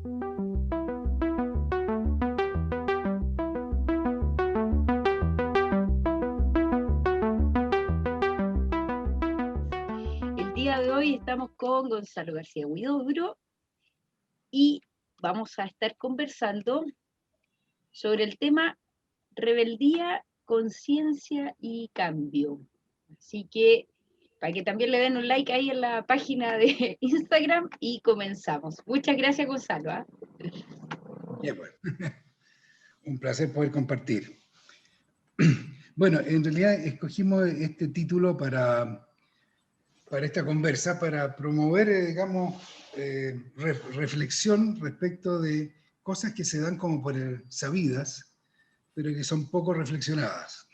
El día de hoy estamos con Gonzalo García Huidobro y vamos a estar conversando sobre el tema rebeldía, conciencia y cambio. Así que para que también le den un like ahí en la página de Instagram y comenzamos. Muchas gracias, Gonzalo. Bien, bueno. Un placer poder compartir. Bueno, en realidad escogimos este título para esta conversa, para promover, digamos, reflexión respecto de cosas que se dan como por sabidas, pero que son poco reflexionadas.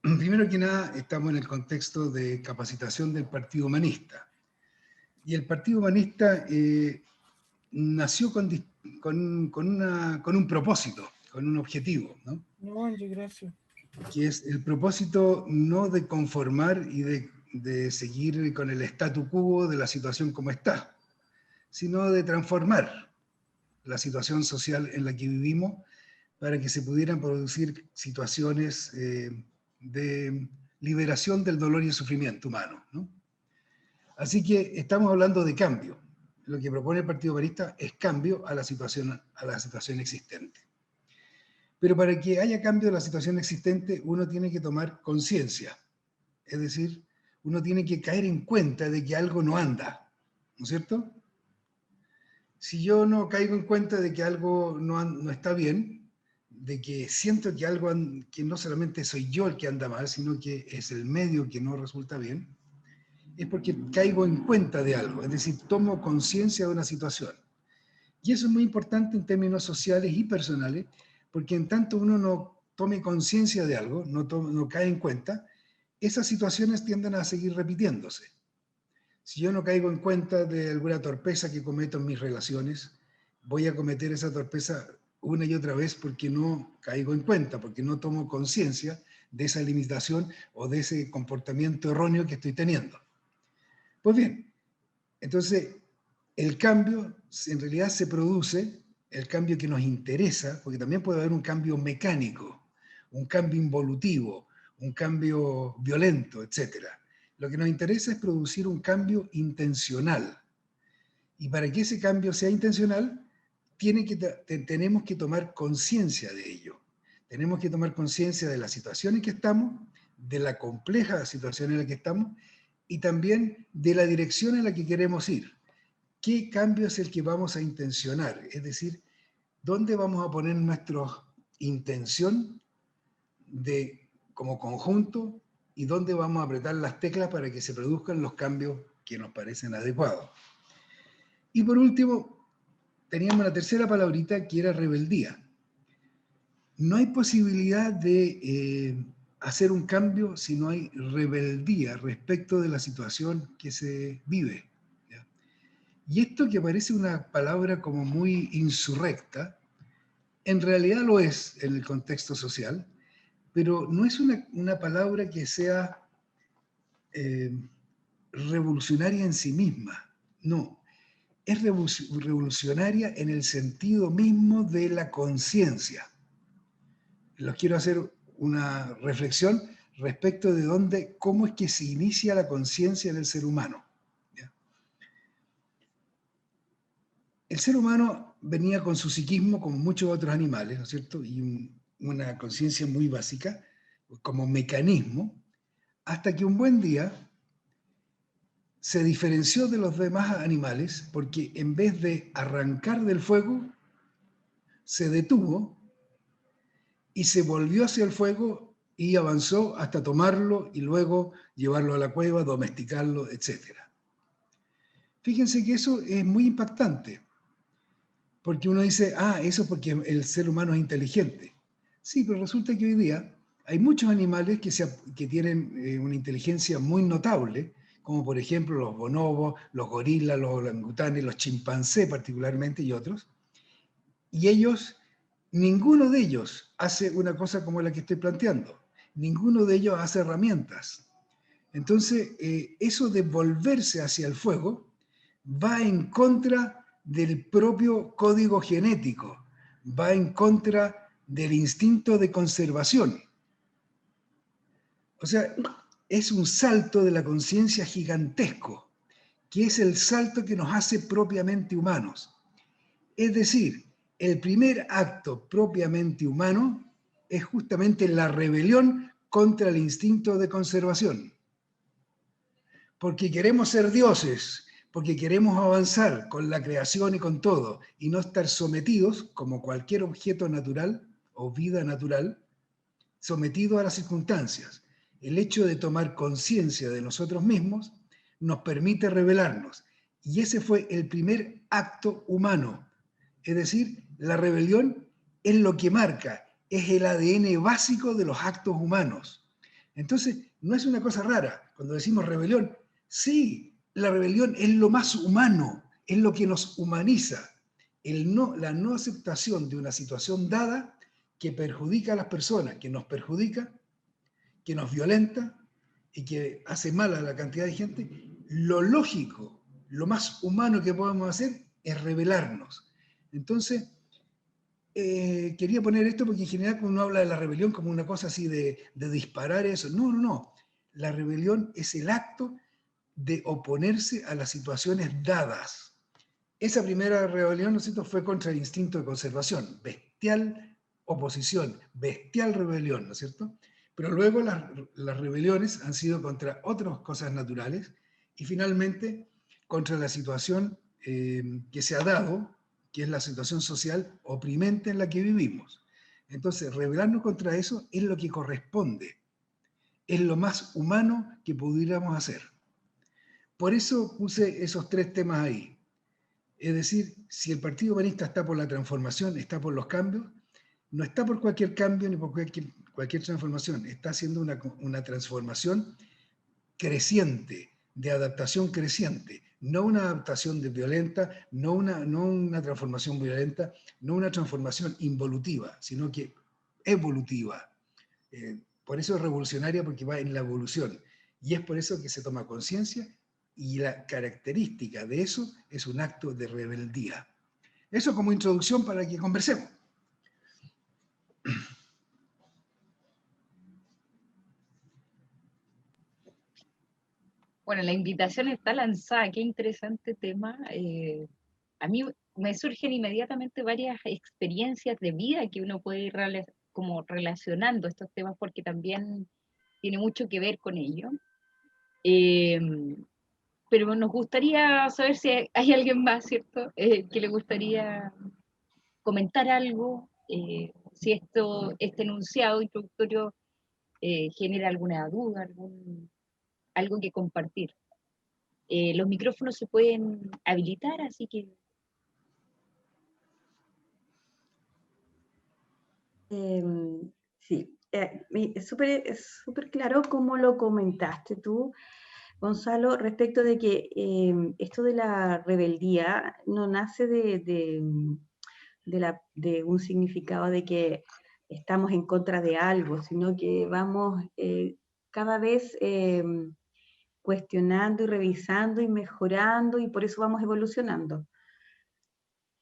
Primero que nada, estamos en el contexto de capacitación del Partido Humanista. Y el Partido Humanista nació con un propósito, con un objetivo, ¿no? No, Angie, gracias. Que es el propósito no de conformar y de seguir con el statu quo de la situación como está, sino de transformar la situación social en la que vivimos para que se pudieran producir situaciones de liberación del dolor y el sufrimiento humano, ¿no? Así que estamos hablando de cambio. Lo que propone el Partido Humanista es cambio a la situación existente. Pero para que haya cambio de la situación existente, uno tiene que tomar conciencia. Es decir, uno tiene que caer en cuenta de que algo no anda, ¿no es cierto? Si yo no caigo en cuenta de que algo no está bien, de que siento que algo, que no solamente soy yo el que anda mal, sino que es el medio que no resulta bien, es porque caigo en cuenta de algo, es decir, tomo conciencia de una situación. Y eso es muy importante en términos sociales y personales, porque en tanto uno no tome conciencia de algo, no cae en cuenta, esas situaciones tienden a seguir repitiéndose. Si yo no caigo en cuenta de alguna torpeza que cometo en mis relaciones, voy a cometer esa torpeza una y otra vez porque no caigo en cuenta, porque no tomo conciencia de esa limitación o de ese comportamiento erróneo que estoy teniendo. Pues bien, entonces el cambio en realidad se produce, el cambio que nos interesa, porque también puede haber un cambio mecánico, un cambio involutivo, un cambio violento, etc. Lo que nos interesa es producir un cambio intencional. Y para que ese cambio sea intencional, tenemos que tomar conciencia de ello. Tenemos que tomar conciencia de la situación en que estamos, de la compleja situación en la que estamos, y también de la dirección en la que queremos ir. ¿Qué cambio es el que vamos a intencionar? Es decir, ¿dónde vamos a poner nuestra intención como conjunto y dónde vamos a apretar las teclas para que se produzcan los cambios que nos parecen adecuados? Y por último, teníamos la tercera palabrita que era rebeldía. No hay posibilidad de hacer un cambio si no hay rebeldía respecto de la situación que se vive. Y esto que parece una palabra como muy insurrecta, en realidad lo es en el contexto social, pero no es una palabra que sea revolucionaria en sí misma, no. Es revolucionaria en el sentido mismo de la conciencia. Les quiero hacer una reflexión respecto de cómo es que se inicia la conciencia del ser humano. El ser humano venía con su psiquismo, como muchos otros animales, ¿no es cierto? Y una conciencia muy básica, como mecanismo, hasta que un buen día se diferenció de los demás animales porque en vez de arrancar del fuego, se detuvo y se volvió hacia el fuego y avanzó hasta tomarlo y luego llevarlo a la cueva, domesticarlo, etc. Fíjense que eso es muy impactante. Porque uno dice, eso porque el ser humano es inteligente. Sí, pero resulta que hoy día hay muchos animales que tienen una inteligencia muy notable, como por ejemplo los bonobos, los gorilas, los orangutanes, los chimpancés particularmente y otros. Y ninguno de ellos hace una cosa como la que estoy planteando. Ninguno de ellos hace herramientas. Entonces, eso de volverse hacia el fuego va en contra del propio código genético, va en contra del instinto de conservación. O sea, es un salto de la conciencia gigantesco, que es el salto que nos hace propiamente humanos. Es decir, el primer acto propiamente humano es justamente la rebelión contra el instinto de conservación. Porque queremos ser dioses, porque queremos avanzar con la creación y con todo, y no estar sometidos, como cualquier objeto natural o vida natural, sometido a las circunstancias. El hecho de tomar conciencia de nosotros mismos nos permite rebelarnos. Y ese fue el primer acto humano. Es decir, la rebelión es lo que marca, es el ADN básico de los actos humanos. Entonces, no es una cosa rara. Cuando decimos rebelión, sí, la rebelión es lo más humano, es lo que nos humaniza. La no aceptación de una situación dada que perjudica a las personas, que nos perjudica, que nos violenta y que hace mal a la cantidad de gente, lo lógico, lo más humano que podemos hacer es rebelarnos. Entonces, quería poner esto porque en general uno habla de la rebelión como una cosa así de disparar eso. No, no, no. La rebelión es el acto de oponerse a las situaciones dadas. Esa primera rebelión, ¿no es cierto?, fue contra el instinto de conservación, bestial oposición, bestial rebelión, ¿no es cierto? Pero luego las rebeliones han sido contra otras cosas naturales y finalmente contra la situación que se ha dado, que es la situación social oprimente en la que vivimos. Entonces, rebelarnos contra eso es lo que corresponde, es lo más humano que pudiéramos hacer. Por eso puse esos tres temas ahí. Es decir, si el Partido Humanista está por la transformación, está por los cambios, no está por cualquier cambio ni por cualquier transformación, está haciendo una transformación creciente, de adaptación creciente, no una adaptación violenta, no una transformación violenta, no una transformación involutiva, sino que evolutiva. Por eso es revolucionaria, porque va en la evolución. Y es por eso que se toma conciencia y la característica de eso es un acto de rebeldía. Eso como introducción para que conversemos. Bueno, la invitación está lanzada, qué interesante tema. A mí me surgen inmediatamente varias experiencias de vida que uno puede ir como relacionando estos temas porque también tiene mucho que ver con ello. Eh, pero nos gustaría saber si hay alguien más, ¿cierto? Que le gustaría comentar algo, si este enunciado introductorio genera alguna duda, algo que compartir. Los micrófonos se pueden habilitar, así que... Sí, es súper claro cómo lo comentaste tú, Gonzalo, respecto de que esto de la rebeldía no nace de un significado de que estamos en contra de algo, sino que vamos cada vez cuestionando y revisando y mejorando y por eso vamos evolucionando.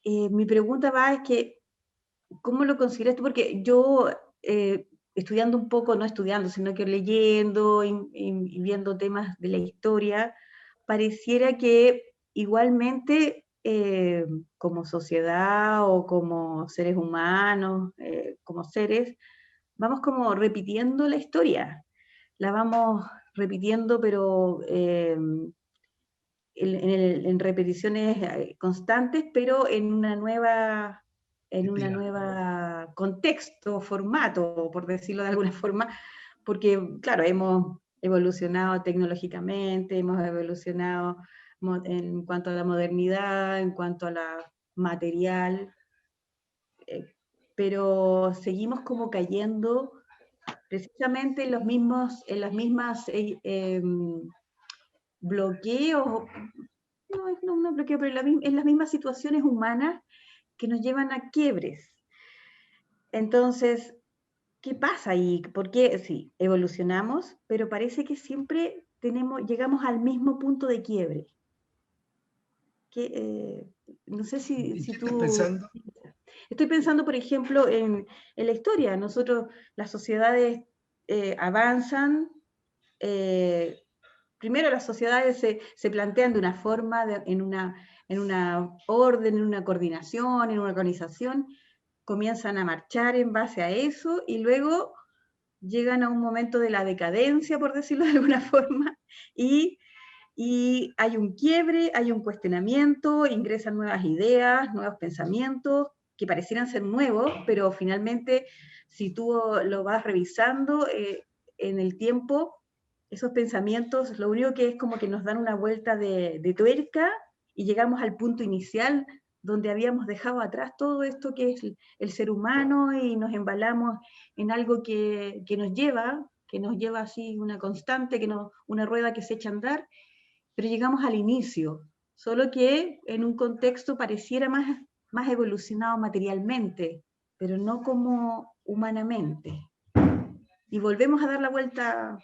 Mi pregunta va es que, ¿cómo lo consideras tú? Porque yo, estudiando un poco, no estudiando, sino que leyendo y viendo temas de la historia, pareciera que igualmente como sociedad o como seres humanos, como seres, vamos como repitiendo la historia. La vamos repitiendo, pero en repeticiones constantes, pero en una nueva contexto, formato, por decirlo de alguna forma, porque, claro, hemos evolucionado tecnológicamente, hemos evolucionado en cuanto a la modernidad, en cuanto a la material, pero seguimos como cayendo precisamente en las mismas bloqueos, no bloqueo, pero en las mismas situaciones humanas que nos llevan a quiebres. Entonces, ¿qué pasa ahí? Porque sí, evolucionamos, pero parece que siempre llegamos al mismo punto de quiebre. No sé si ¿Qué tú... estás pensando? Estoy pensando, por ejemplo, en la historia. Nosotros, las sociedades avanzan. Primero las sociedades se plantean de una forma, en una orden, en una coordinación, en una organización, comienzan a marchar en base a eso y luego llegan a un momento de la decadencia, por decirlo de alguna forma, y hay un quiebre, hay un cuestionamiento, ingresan nuevas ideas, nuevos pensamientos que parecieran ser nuevos, pero finalmente, si tú lo vas revisando en el tiempo, esos pensamientos, lo único que es como que nos dan una vuelta de tuerca y llegamos al punto inicial donde habíamos dejado atrás todo esto que es el ser humano y nos embalamos en algo que nos lleva así una constante, una rueda que se echa a andar, pero llegamos al inicio, solo que en un contexto pareciera más evolucionado materialmente, pero no como humanamente. Y volvemos a dar la vuelta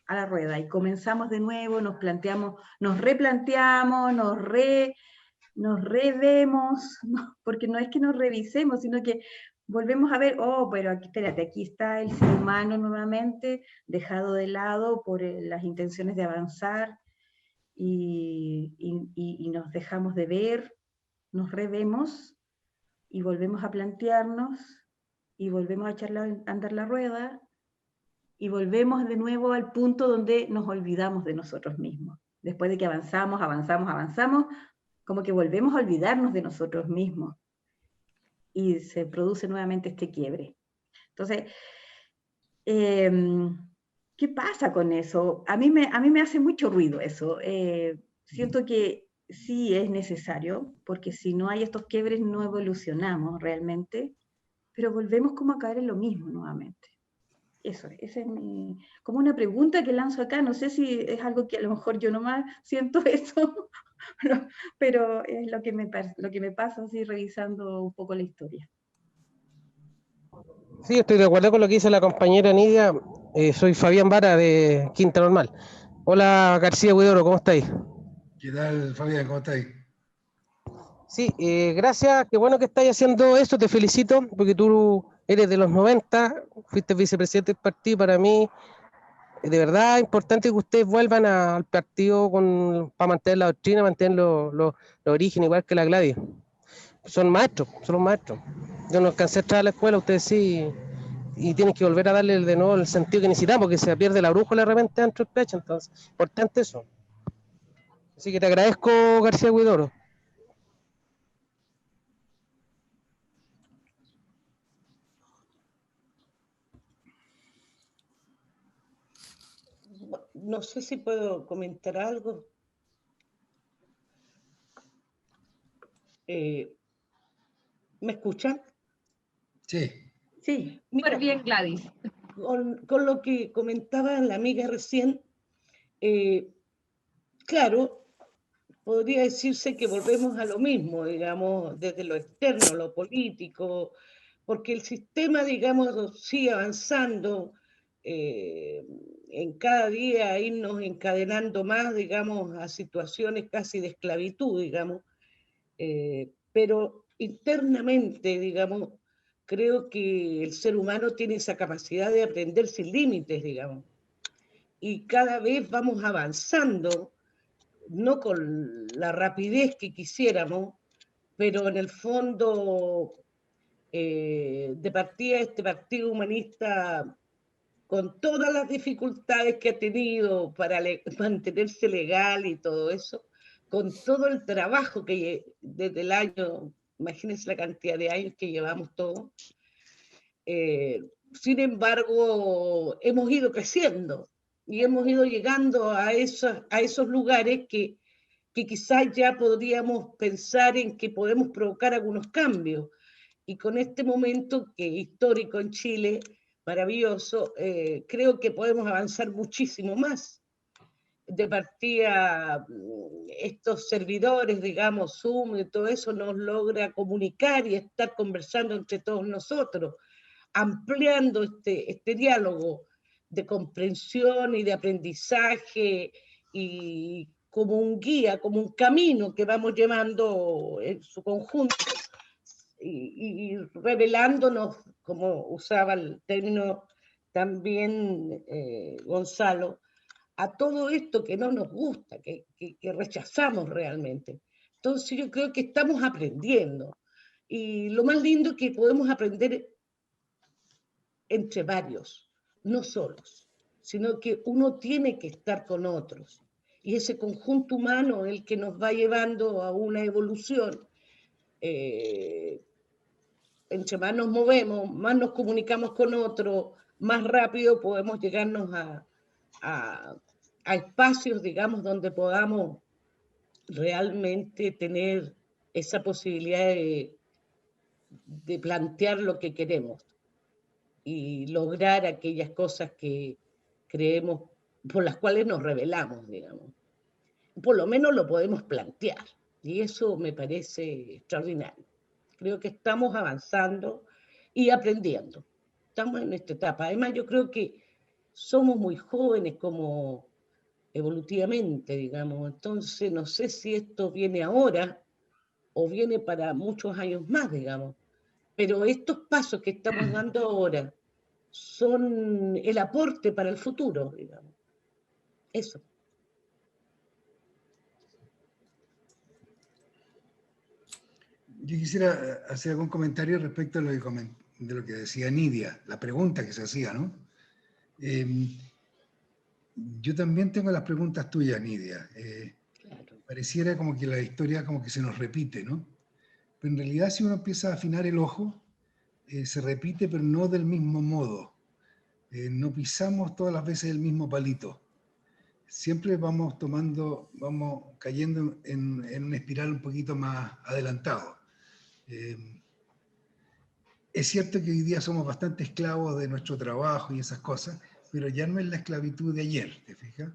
a la rueda y comenzamos de nuevo, nos planteamos, nos replanteamos, nos revemos, no, porque no es que nos revisemos, sino que volvemos a ver, oh, pero aquí, espérate, aquí está el ser humano nuevamente, dejado de lado por las intenciones de avanzar, y nos dejamos de ver, nos revemos, y volvemos a plantearnos, y volvemos a echar a andar la rueda, y volvemos de nuevo al punto donde nos olvidamos de nosotros mismos. Después de que avanzamos, como que volvemos a olvidarnos de nosotros mismos y se produce nuevamente este quiebre. Entonces, ¿qué pasa con eso? A mí me hace mucho ruido eso. Siento que sí es necesario, porque si no hay estos quiebres no evolucionamos realmente, pero volvemos como a caer en lo mismo nuevamente. Eso, esa es como una pregunta que lanzo acá, no sé si es algo que a lo mejor yo nomás siento eso, pero es lo que me pasa así revisando un poco la historia. Sí, estoy de acuerdo con lo que dice la compañera Nidia. Soy Fabián Vara de Quinta Normal. Hola García Huidoro, ¿cómo estáis? ¿Qué tal, Fabián? ¿Cómo estáis? Sí, gracias, qué bueno que estáis haciendo esto, te felicito, porque tú eres de los 90, fuiste vicepresidente del partido, para mí de verdad importante que ustedes vuelvan al partido para mantener la doctrina, mantener los orígenes, igual que la Gladys. Son los maestros. Yo no alcancé a entrar a la escuela, ustedes sí, y tienen que volver a darle de nuevo el sentido que necesitamos, porque se pierde la brújula de repente dentro del pecho, entonces, importante eso. Así que te agradezco, García Huidoro. No sé si puedo comentar algo. ¿Me escuchan? Sí. Sí. Súper bien, Gladys. Con lo que comentaba la amiga recién, claro, podría decirse que volvemos a lo mismo, digamos, desde lo externo, lo político, porque el sistema, digamos, sigue avanzando, en cada día irnos encadenando más, digamos, a situaciones casi de esclavitud, digamos, pero internamente, digamos, creo que el ser humano tiene esa capacidad de aprender sin límites, digamos, y cada vez vamos avanzando, no con la rapidez que quisiéramos, pero en el fondo, de partida este partido humanista, con todas las dificultades que ha tenido para mantenerse legal y todo eso, con todo el trabajo que desde el año, imagínense la cantidad de años que llevamos todos, sin embargo, hemos ido creciendo y hemos ido llegando a esos lugares que quizás ya podríamos pensar en que podemos provocar algunos cambios. Y con este momento que histórico en Chile, maravilloso, creo que podemos avanzar muchísimo más. De partida, estos servidores, digamos, Zoom y todo eso nos logra comunicar y estar conversando entre todos nosotros, ampliando este diálogo de comprensión y de aprendizaje y como un guía, como un camino que vamos llevando en su conjunto y revelándonos, como usaba el término también Gonzalo, a todo esto que no nos gusta, que rechazamos realmente. Entonces yo creo que estamos aprendiendo. Y lo más lindo es que podemos aprender entre varios, no solos, sino que uno tiene que estar con otros. Y ese conjunto humano es el que nos va llevando a una evolución. Entre más nos movemos, más nos comunicamos con otros, más rápido podemos llegarnos a espacios, digamos, donde podamos realmente tener esa posibilidad de plantear lo que queremos y lograr aquellas cosas que creemos, por las cuales nos rebelamos, digamos. Por lo menos lo podemos plantear, y eso me parece extraordinario. Creo que estamos avanzando y aprendiendo. Estamos en esta etapa. Además, yo creo que somos muy jóvenes como evolutivamente, digamos. Entonces, no sé si esto viene ahora o viene para muchos años más, digamos. Pero estos pasos que estamos dando ahora son el aporte para el futuro, digamos. Eso. Yo quisiera hacer algún comentario respecto a lo de lo que decía Nidia, la pregunta que se hacía, ¿no? Yo también tengo las preguntas tuyas, Nidia. Claro. Pareciera como que la historia como que se nos repite, ¿no? Pero en realidad si uno empieza a afinar el ojo, se repite, pero no del mismo modo. No pisamos todas las veces el mismo palito. Siempre vamos cayendo en una espiral un poquito más adelantado. Es cierto que hoy día somos bastante esclavos de nuestro trabajo y esas cosas, pero ya no es la esclavitud de ayer, ¿te fijas?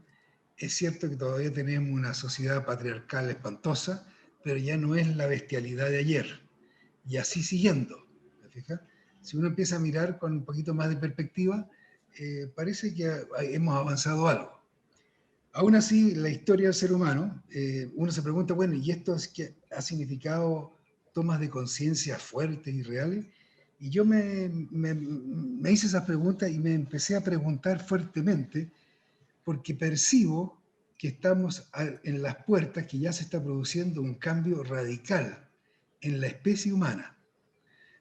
Es cierto que todavía tenemos una sociedad patriarcal espantosa, pero ya no es la bestialidad de ayer. Y así siguiendo, ¿te fijas? Si uno empieza a mirar con un poquito más de perspectiva, parece que hemos avanzado algo. Aún así, la historia del ser humano, uno se pregunta, bueno, ¿y esto es que ha significado tomas de conciencia fuertes y reales? Y yo me hice esas preguntas y me empecé a preguntar fuertemente porque percibo que estamos en las puertas, que ya se está produciendo un cambio radical en la especie humana.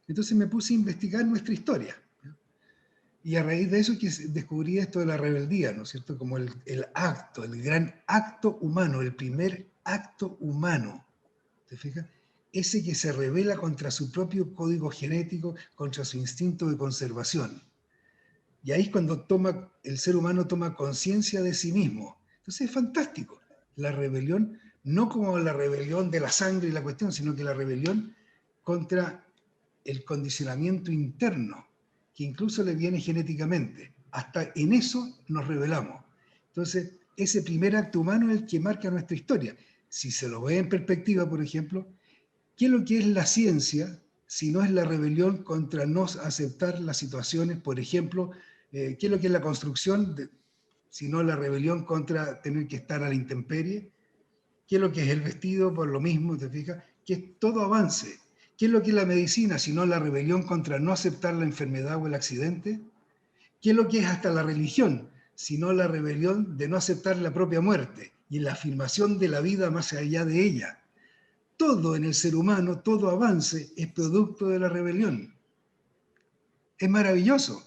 Entonces me puse a investigar nuestra historia. Y a raíz de eso que descubrí esto de la rebeldía, ¿no es cierto? Como el acto, el gran acto humano, el primer acto humano, ¿te fijas? Ese que se rebela contra su propio código genético, contra su instinto de conservación. Y ahí es cuando el ser humano toma conciencia de sí mismo. Entonces es fantástico. La rebelión, no como la rebelión de la sangre y la cuestión, sino que la rebelión contra el condicionamiento interno, que incluso le viene genéticamente. Hasta en eso nos rebelamos. Entonces, ese primer acto humano es el que marca nuestra historia. Si se lo ve en perspectiva, por ejemplo, ¿qué es lo que es la ciencia si no es la rebelión contra no aceptar las situaciones? Por ejemplo, ¿qué es lo que es la construcción si no la rebelión contra tener que estar a la intemperie? ¿Qué es lo que es el vestido? Por lo mismo, ¿te fijas? Que es todo avance. ¿Qué es lo que es la medicina, si no la rebelión contra no aceptar la enfermedad o el accidente? ¿Qué es lo que es hasta la religión, si no la rebelión de no aceptar la propia muerte y la afirmación de la vida más allá de ella? Todo en el ser humano, todo avance es producto de la rebelión. Es maravilloso.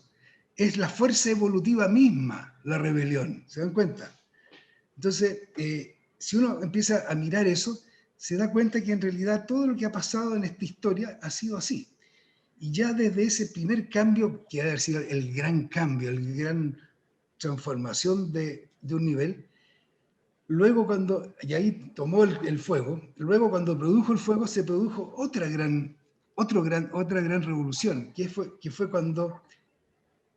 Es la fuerza evolutiva misma, la rebelión. ¿Se dan cuenta? Entonces, si uno empieza a mirar eso, se da cuenta que en realidad todo lo que ha pasado en esta historia ha sido así. Y ya desde ese primer cambio, que ha de haber sido el gran cambio, la gran transformación de un nivel, luego y ahí tomó el fuego, luego cuando produjo el fuego se produjo otra gran revolución, que fue cuando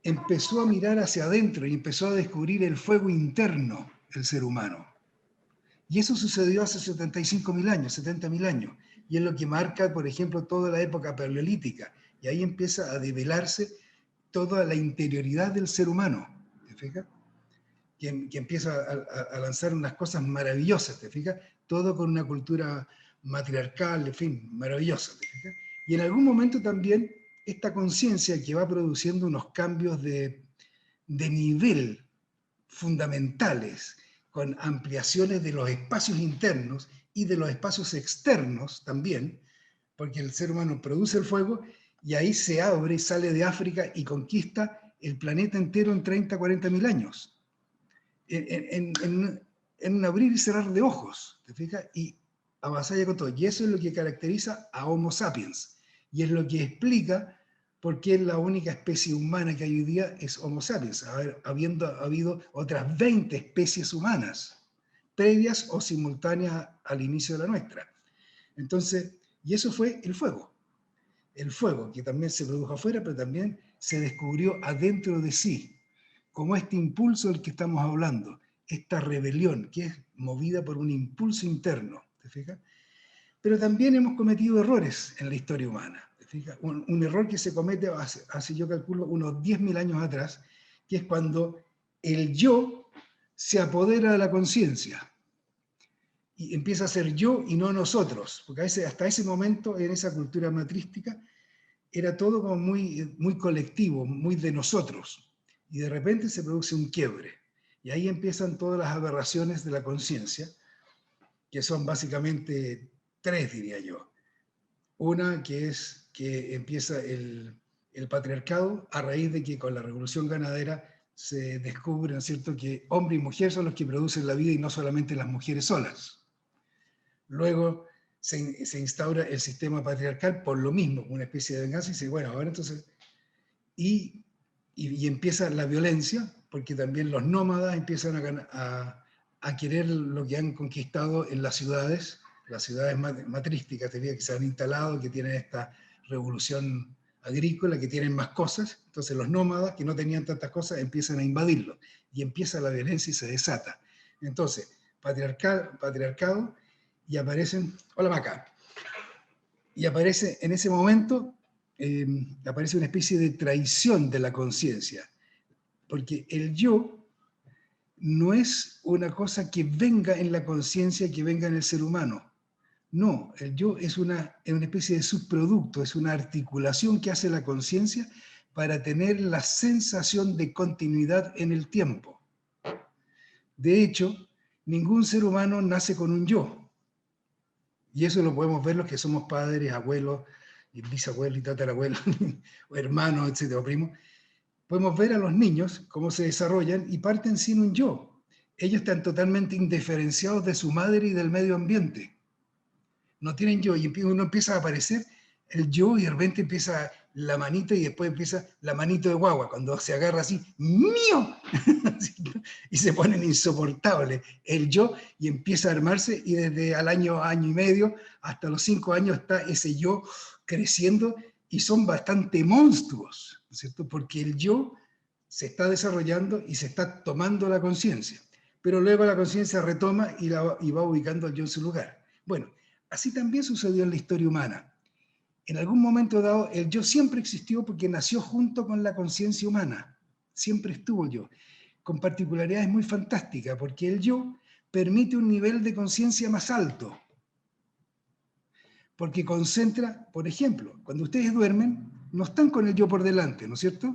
empezó a mirar hacia adentro y empezó a descubrir el fuego interno del ser humano. Y eso sucedió hace 75.000 años, 70.000 años. Y es lo que marca, por ejemplo, toda la época paleolítica. Y ahí empieza a develarse toda la interioridad del ser humano. ¿Te fijas? que empieza a lanzar unas cosas maravillosas, ¿te fijas? Todo con una cultura matriarcal, en fin, maravillosa, ¿te fijas? Y en algún momento también esta conciencia que va produciendo unos cambios de nivel fundamentales, con ampliaciones de los espacios internos y de los espacios externos también, porque el ser humano produce el fuego y ahí se abre, sale de África y conquista el planeta entero en 30, 40 mil años. En un abrir y cerrar de ojos, ¿te fijas? Y avasalla con todo. Y eso es lo que caracteriza a Homo sapiens. Y es lo que explica por qué la única especie humana que hay hoy día es Homo sapiens, habiendo habido otras 20 especies humanas, previas o simultáneas al inicio de la nuestra. Entonces, y eso fue el fuego. El fuego, que también se produjo afuera, pero también se descubrió adentro de sí, como este impulso del que estamos hablando, esta rebelión que es movida por un impulso interno, ¿te fijas? Pero también hemos cometido errores en la historia humana, ¿te fijas? Un error que se comete hace, yo calculo, unos 10.000 años atrás, que es cuando el yo se apodera de la conciencia y empieza a ser yo y no nosotros, porque hasta ese momento en esa cultura matrística era todo como muy colectivo, muy de nosotros, y de repente se produce un quiebre, y ahí empiezan todas las aberraciones de la conciencia, que son básicamente 3, diría yo. Una que es que empieza el patriarcado a raíz de que con la revolución ganadera se descubre, ¿no es cierto?, que hombre y mujer son los que producen la vida y no solamente las mujeres solas. Luego se instaura el sistema patriarcal por lo mismo, una especie de venganza, y dice, bueno, ahora entonces, y empieza la violencia, porque también los nómadas empiezan a querer lo que han conquistado en las ciudades matrísticas, que se han instalado, que tienen esta revolución agrícola, que tienen más cosas, entonces los nómadas que no tenían tantas cosas empiezan a invadirlo, y empieza la violencia y se desata. Entonces, patriarcado, y aparecen, hola Maca, y aparece en ese momento, aparece una especie de traición de la conciencia, porque el yo no es una cosa que venga en la conciencia, que venga en el ser humano. No, el yo es una especie de subproducto, es una articulación que hace la conciencia para tener la sensación de continuidad en el tiempo. De hecho, ningún ser humano nace con un yo. Y eso lo podemos ver los que somos padres, abuelos, bisabuelos y tatarabuelos, o hermanos, etcétera, o primos. Podemos ver a los niños cómo se desarrollan y parten sin un yo. Ellos están totalmente indiferenciados de su madre y del medio ambiente. No tienen yo, y uno empieza a aparecer el yo y de repente empieza la manito y después empieza la manito de guagua, cuando se agarra así, ¡mío! Y se ponen insoportables el yo y empieza a armarse, y desde al año y medio hasta los 5 años está ese yo creciendo, y son bastante monstruos, ¿no es cierto? Porque el yo se está desarrollando y se está tomando la conciencia, pero luego la conciencia retoma y va ubicando al yo en su lugar. Bueno, así también sucedió en la historia humana. En algún momento dado, el yo siempre existió porque nació junto con la conciencia humana. Siempre estuvo yo, con particularidades muy fantásticas, porque el yo permite un nivel de conciencia más alto. Porque concentra, por ejemplo, cuando ustedes duermen, no están con el yo por delante, ¿no es cierto?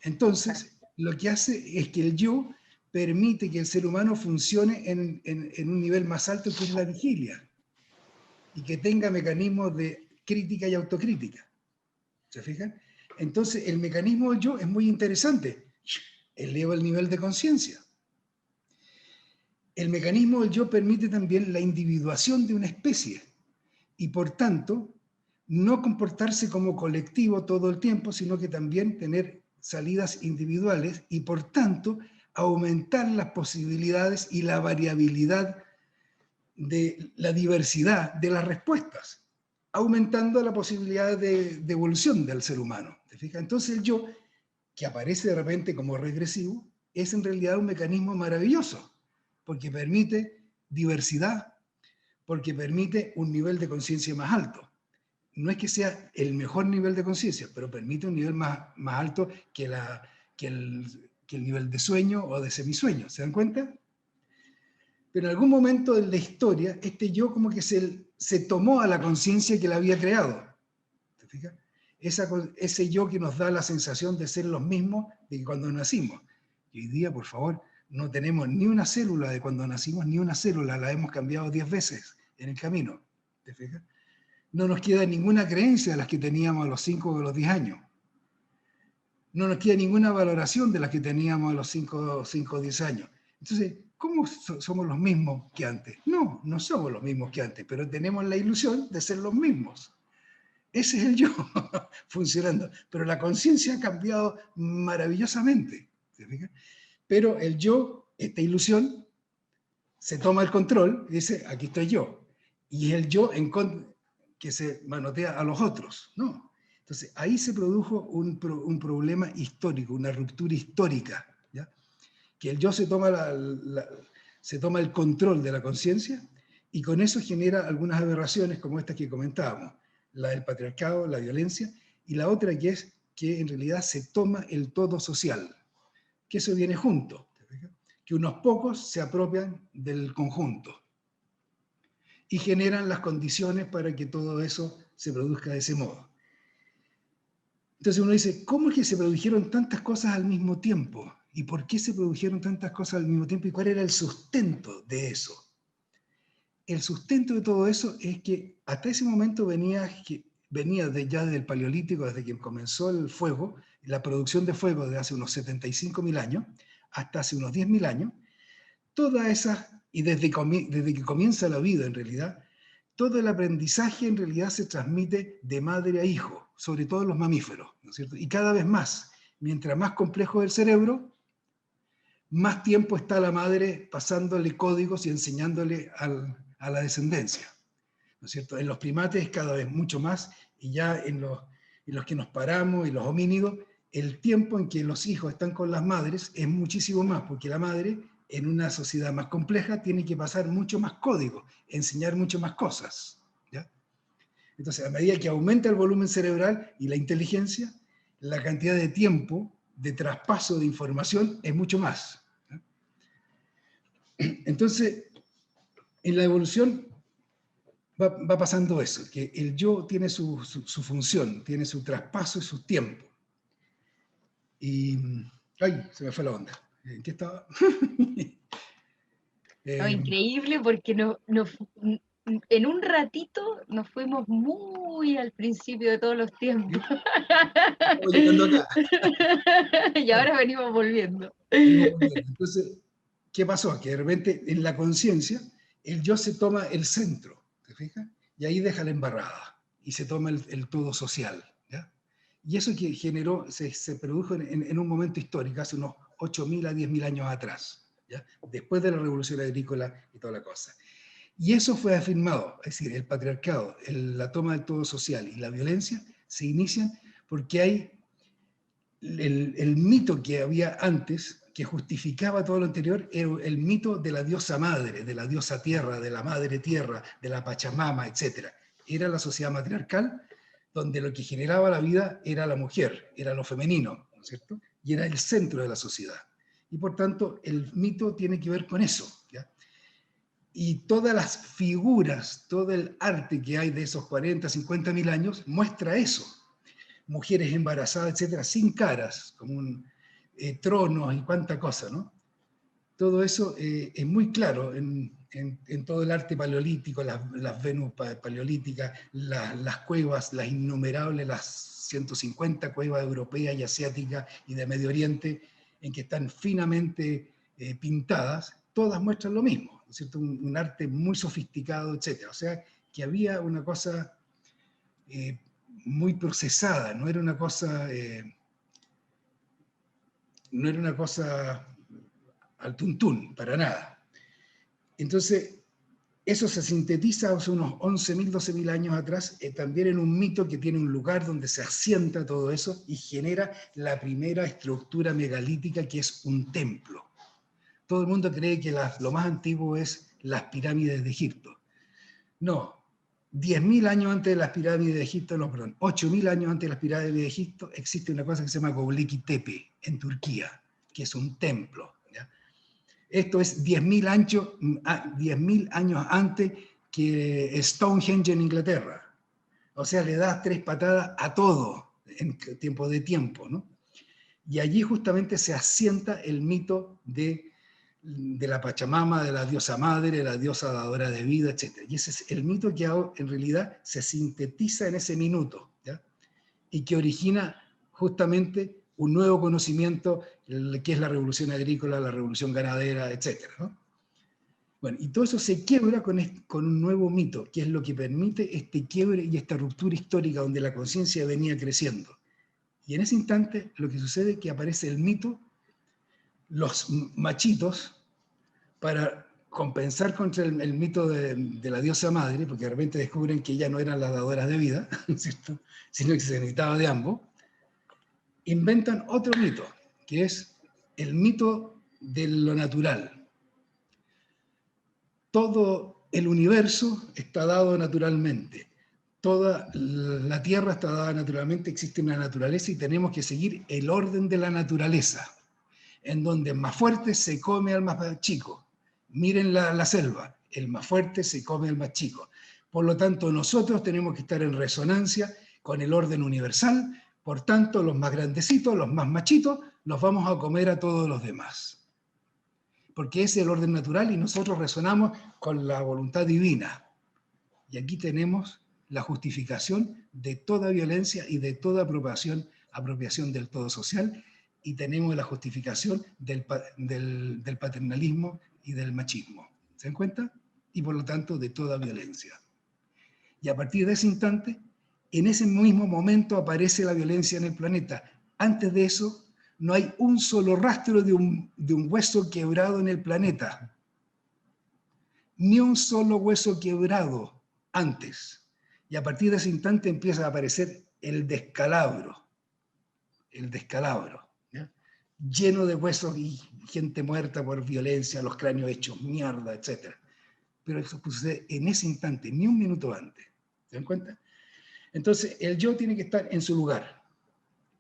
Entonces, lo que hace es que el yo permite que el ser humano funcione en un nivel más alto, que es la vigilia, y que tenga mecanismos de crítica y autocrítica. ¿Se fijan? Entonces, el mecanismo del yo es muy interesante. Eleva el nivel de conciencia. El mecanismo del yo permite también la individuación de una especie y, por tanto, no comportarse como colectivo todo el tiempo, sino que también tener salidas individuales y, por tanto, aumentar las posibilidades y la variabilidad de la diversidad de las respuestas, aumentando la posibilidad de evolución del ser humano. ¿Te fijas? Entonces el yo, que aparece de repente como regresivo, es en realidad un mecanismo maravilloso, porque permite diversidad, porque permite un nivel de conciencia más alto. No es que sea el mejor nivel de conciencia, pero permite un nivel más alto que que el nivel de sueño o de semisueño, ¿se dan cuenta? Pero en algún momento de la historia, este yo como que se tomó a la conciencia que la había creado. ¿Te fijas? Ese yo que nos da la sensación de ser los mismos de que cuando nacimos. Y hoy día, por favor, no tenemos ni una célula de cuando nacimos, ni una célula, la hemos cambiado 10 veces en el camino. ¿Te fijas? No nos queda ninguna creencia de las que teníamos a los 5 o a los 10 años. No nos queda ninguna valoración de las que teníamos a los 5 o 10 años. Entonces, ¿cómo somos los mismos que antes? No, no somos los mismos que antes, pero tenemos la ilusión de ser los mismos. Ese es el yo funcionando. Pero la conciencia ha cambiado maravillosamente. ¿Se fijan? Pero el yo, esta ilusión, se toma el control y dice, aquí estoy yo. Y es el yo que se manotea a los otros. No. Entonces, ahí se produjo un problema histórico, una ruptura histórica. ¿Ya? Que el yo se toma, se toma el control de la conciencia y con eso genera algunas aberraciones como estas que comentábamos. La del patriarcado, la violencia, y la otra que es que en realidad se toma el todo social, que eso viene junto, que unos pocos se apropian del conjunto y generan las condiciones para que todo eso se produzca de ese modo. Entonces uno dice, ¿cómo es que se produjeron tantas cosas al mismo tiempo? ¿Y por qué se produjeron tantas cosas al mismo tiempo? ¿Y cuál era el sustento de eso? El sustento de todo eso es que hasta ese momento venía ya desde el Paleolítico, desde que comenzó el fuego, la producción de fuego de hace unos 75.000 años, hasta hace unos 10.000 años, todas esas, y desde que comienza la vida en realidad, todo el aprendizaje en realidad se transmite de madre a hijo, sobre todo en los mamíferos, ¿no es cierto? Y cada vez más, mientras más complejo es el cerebro, más tiempo está la madre pasándole códigos y enseñándole a la descendencia, ¿no es cierto? En los primates cada vez mucho más, y ya en los que nos paramos y los homínidos, el tiempo en que los hijos están con las madres es muchísimo más, porque la madre en una sociedad más compleja tiene que pasar mucho más código, enseñar mucho más cosas, ¿ya? Entonces, a medida que aumenta el volumen cerebral y la inteligencia, la cantidad de tiempo de traspaso de información es mucho más, ¿ya? Entonces, en la evolución va pasando eso, que el yo tiene su función, tiene su traspaso y su tiempo. Y, ay, se me fue la onda. ¿En qué estaba? No, increíble porque en un ratito nos fuimos muy al principio de todos los tiempos. Estamos llegando acá. Y ahora venimos volviendo. Entonces, ¿qué pasó? Que de repente en la conciencia el yo se toma el centro, ¿te fijas? Y ahí deja la embarrada y se toma el todo social, ¿ya? Y eso que generó, se produjo en un momento histórico, hace unos 8.000 a 10.000 años atrás, ¿ya? Después de la revolución agrícola y toda la cosa. Y eso fue afirmado, es decir, el patriarcado, la toma del todo social y la violencia se inician porque hay el mito que había antes, que justificaba todo lo anterior, era el mito de la diosa madre, de la diosa tierra, de la madre tierra, de la Pachamama, etc. Era la sociedad matriarcal, donde lo que generaba la vida era la mujer, era lo femenino, ¿no es cierto? Y era el centro de la sociedad. Y por tanto, el mito tiene que ver con eso, ¿ya? Y todas las figuras, todo el arte que hay de esos 40, 50.000 años, muestra eso. Mujeres embarazadas, etcétera, sin caras, como tronos y cuánta cosa, ¿no? Todo eso es muy claro en todo el arte paleolítico, las Venus paleolíticas, las cuevas, las innumerables, las 150 cuevas europeas y asiáticas y de Medio Oriente, en que están finamente pintadas, todas muestran lo mismo, ¿no es cierto? Un arte muy sofisticado, etcétera. O sea, que había una cosa muy procesada, no era una cosa al tuntún, para nada. Entonces, eso se sintetiza hace unos 11.000, 12.000 años atrás, también en un mito que tiene un lugar donde se asienta todo eso y genera la primera estructura megalítica, que es un templo. Todo el mundo cree que lo más antiguo es las pirámides de Egipto. No. 10.000 años antes de las pirámides de Egipto, no, perdón, 8.000 años antes de las pirámides de Egipto, existe una cosa que se llama Göbekli Tepe, en Turquía, que es un templo. ¿Ya? Esto es 10.000 años antes que Stonehenge en Inglaterra. O sea, le das 3 patadas a todo en tiempo de tiempo, ¿no? Y allí justamente se asienta el mito de la Pachamama, de la diosa madre, la diosa dadora de vida, etc. Y ese es el mito que en realidad se sintetiza en ese minuto, ¿ya? Y que origina justamente un nuevo conocimiento, que es la revolución agrícola, la revolución ganadera, etc., ¿no? Bueno, y todo eso se quiebra con un nuevo mito, que es lo que permite este quiebre y esta ruptura histórica donde la conciencia venía creciendo. Y en ese instante lo que sucede es que aparece el mito, los machitos, para compensar contra el mito de la diosa madre, porque de repente descubren que ellas no eran las dadoras de vida, ¿cierto? Sino que se necesitaba de ambos, inventan otro mito, que es el mito de lo natural. Todo el universo está dado naturalmente. Toda la Tierra está dada naturalmente, existe una naturaleza y tenemos que seguir el orden de la naturaleza, en donde el más fuerte se come al más chico. Miren la selva, el más fuerte se come al más chico. Por lo tanto, nosotros tenemos que estar en resonancia con el orden universal, por tanto, los más grandecitos, los más machitos, los vamos a comer a todos los demás. Porque es el orden natural y nosotros resonamos con la voluntad divina. Y aquí tenemos la justificación de toda violencia y de toda apropiación del todo social, y tenemos la justificación del paternalismo y del machismo. ¿Se dan cuenta? Y por lo tanto de toda violencia. Y a partir de ese instante, en ese mismo momento aparece la violencia en el planeta. Antes de eso, no hay un solo rastro de un hueso quebrado en el planeta. Ni un solo hueso quebrado antes. Y a partir de ese instante empieza a aparecer el descalabro. El descalabro, ¿ya? Lleno de huesos y gente muerta por violencia, los cráneos hechos mierda, etc. Pero eso sucede en ese instante, ni un minuto antes. ¿Se dan cuenta? Entonces, el yo tiene que estar en su lugar.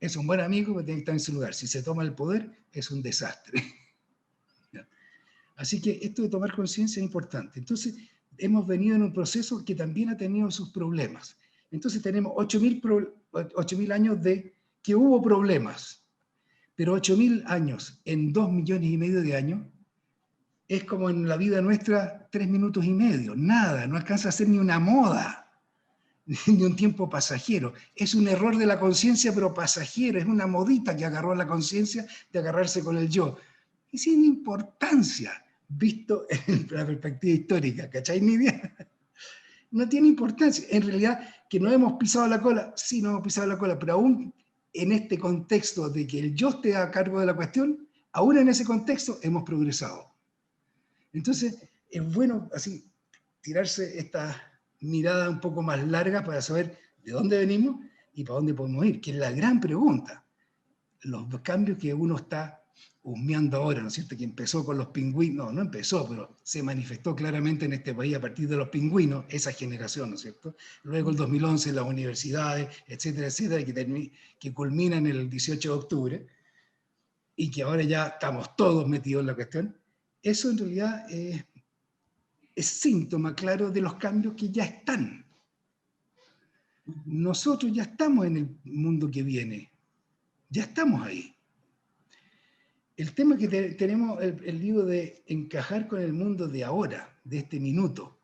Es un buen amigo, pero tiene que estar en su lugar. Si se toma el poder, es un desastre. Así que esto de tomar conciencia es importante. Entonces, hemos venido en un proceso que también ha tenido sus problemas. Entonces, tenemos 8.000 años de que hubo problemas. Pero 8.000 años en 2,5 millones de años es como en la vida nuestra 3 minutos y medio. Nada, no alcanza a ser ni una moda. Ni un tiempo pasajero. Es un error de la conciencia, pero pasajero. Es una modita que agarró la conciencia de agarrarse con el yo. Y sin importancia, visto en la perspectiva histórica. ¿Cachai mi idea? No tiene importancia. En realidad, que no hemos pisado la cola, sí, no hemos pisado la cola, pero aún en este contexto de que el yo esté a cargo de la cuestión, aún en ese contexto hemos progresado. Entonces, es bueno así tirarse esta mirada un poco más larga para saber de dónde venimos y para dónde podemos ir, que es la gran pregunta. Los cambios que uno está husmeando ahora, ¿no es cierto? Que empezó con los pingüinos, no empezó, pero se manifestó claramente en este país a partir de los pingüinos, esa generación, ¿no es cierto? Luego el 2011, las universidades, etcétera, etcétera, que culminan el 18 de octubre, y que ahora ya estamos todos metidos en la cuestión. Eso en realidad es síntoma claro de los cambios que ya están. Nosotros ya estamos en el mundo que viene, ya estamos ahí. El tema que tenemos el lío de encajar con el mundo de ahora, de este minuto.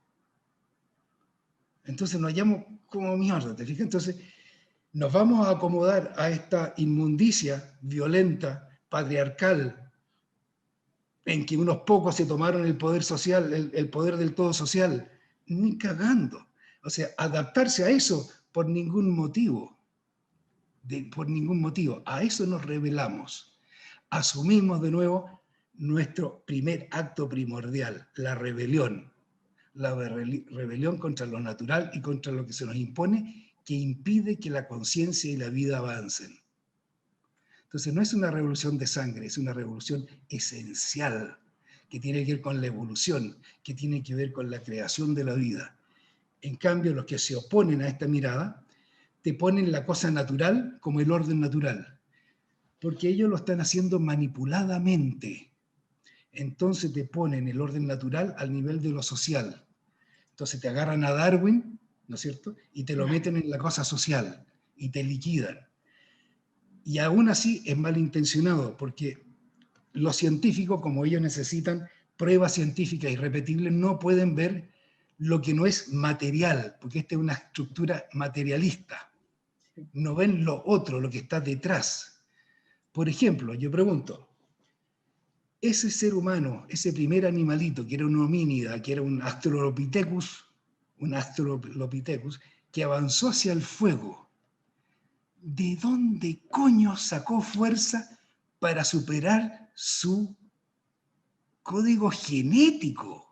Entonces nos hallamos como mierda, ¿te fijas? Entonces nos vamos a acomodar a esta inmundicia violenta, patriarcal, en que unos pocos se tomaron el poder social, el poder del todo social, ni cagando. O sea, adaptarse a eso por ningún motivo. Por ningún motivo. A eso nos rebelamos. Asumimos de nuevo nuestro primer acto primordial, la rebelión. La rebelión contra lo natural y contra lo que se nos impone, que impide que la conciencia y la vida avancen. Entonces no es una revolución de sangre, es una revolución esencial, que tiene que ver con la evolución, que tiene que ver con la creación de la vida. En cambio, los que se oponen a esta mirada, te ponen la cosa natural como el orden natural. Porque ellos lo están haciendo manipuladamente. Entonces te ponen el orden natural al nivel de lo social. Entonces te agarran a Darwin, ¿no es cierto? Y te lo meten en la cosa social y te liquidan. Y aún así es malintencionado, porque los científicos, como ellos necesitan pruebas científicas irrepetibles, no pueden ver lo que no es material, porque esta es una estructura materialista. No ven lo otro, lo que está detrás. Por ejemplo, yo pregunto, ese ser humano, ese primer animalito, que era un homínida, que era un Australopithecus, que avanzó hacia el fuego, ¿de dónde coño sacó fuerza para superar su código genético?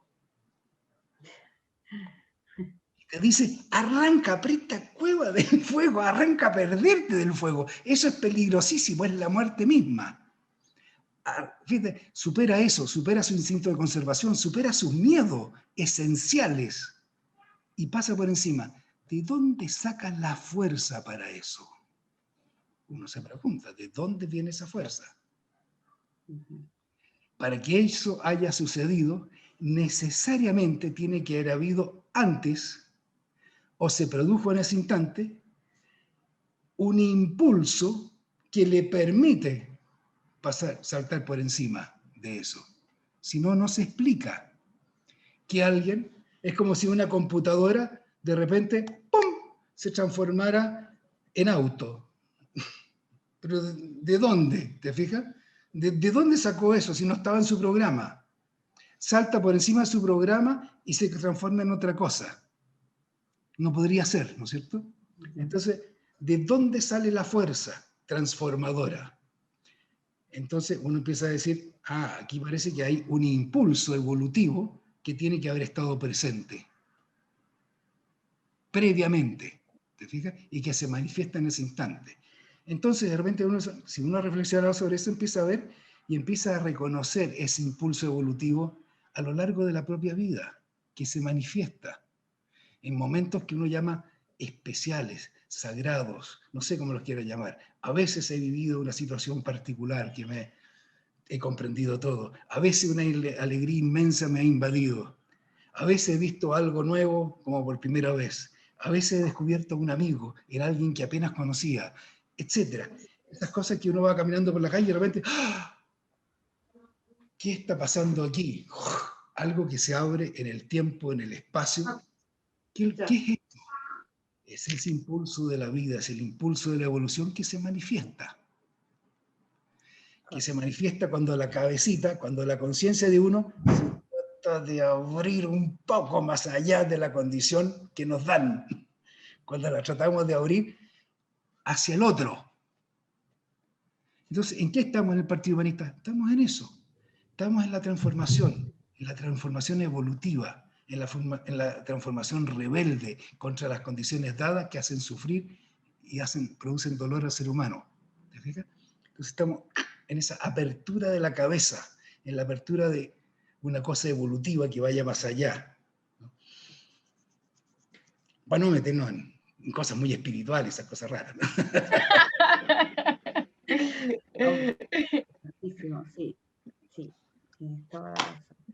Te dice, arranca, aprieta cueva del fuego, arranca a perderte del fuego. Eso es peligrosísimo, es la muerte misma. Fíjate, supera eso, supera su instinto de conservación, supera sus miedos esenciales y pasa por encima. ¿De dónde saca la fuerza para eso? Uno se pregunta, ¿de dónde viene esa fuerza? Para que eso haya sucedido, necesariamente tiene que haber habido antes, o se produjo en ese instante, un impulso que le permite saltar por encima de eso. Si no, no se explica que alguien, es como si una computadora de repente, ¡pum!, se transformara en auto. Pero ¿de dónde? ¿Te fijas? ¿De dónde sacó eso si no estaba en su programa? Salta por encima de su programa y se transforma en otra cosa. No podría ser, ¿no es cierto? Entonces, ¿de dónde sale la fuerza transformadora? Entonces uno empieza a decir, aquí parece que hay un impulso evolutivo que tiene que haber estado presente previamente, ¿te fijas? Y que se manifiesta en ese instante. Entonces, de repente, si uno reflexiona sobre eso, empieza a ver y empieza a reconocer ese impulso evolutivo a lo largo de la propia vida, que se manifiesta en momentos que uno llama especiales, sagrados, no sé cómo los quiero llamar. A veces he vivido una situación particular que he comprendido todo. A veces una alegría inmensa me ha invadido. A veces he visto algo nuevo como por primera vez. A veces he descubierto un amigo en alguien que apenas conocía, etc. Esas cosas que uno va caminando por la calle y de repente, ¡ah!, ¿qué está pasando aquí? Algo que se abre en el tiempo, en el espacio. ¿Qué es esto? Es ese impulso de la vida, es el impulso de la evolución que se manifiesta. Que se manifiesta cuando la cabecita, cuando la conciencia de uno se trata de abrir un poco más allá de la condición que nos dan. Cuando la tratamos de abrir hacia el otro. Entonces, ¿en qué estamos en el Partido Humanista? Estamos en eso. Estamos en la transformación evolutiva, en la transformación rebelde contra las condiciones dadas que hacen sufrir y producen dolor al ser humano. ¿Te fijas? Entonces estamos en esa apertura de la cabeza, en la apertura de una cosa evolutiva que vaya más allá, ¿no? Para no meternos en cosas muy espirituales, esas cosas raras, ¿no? Sí.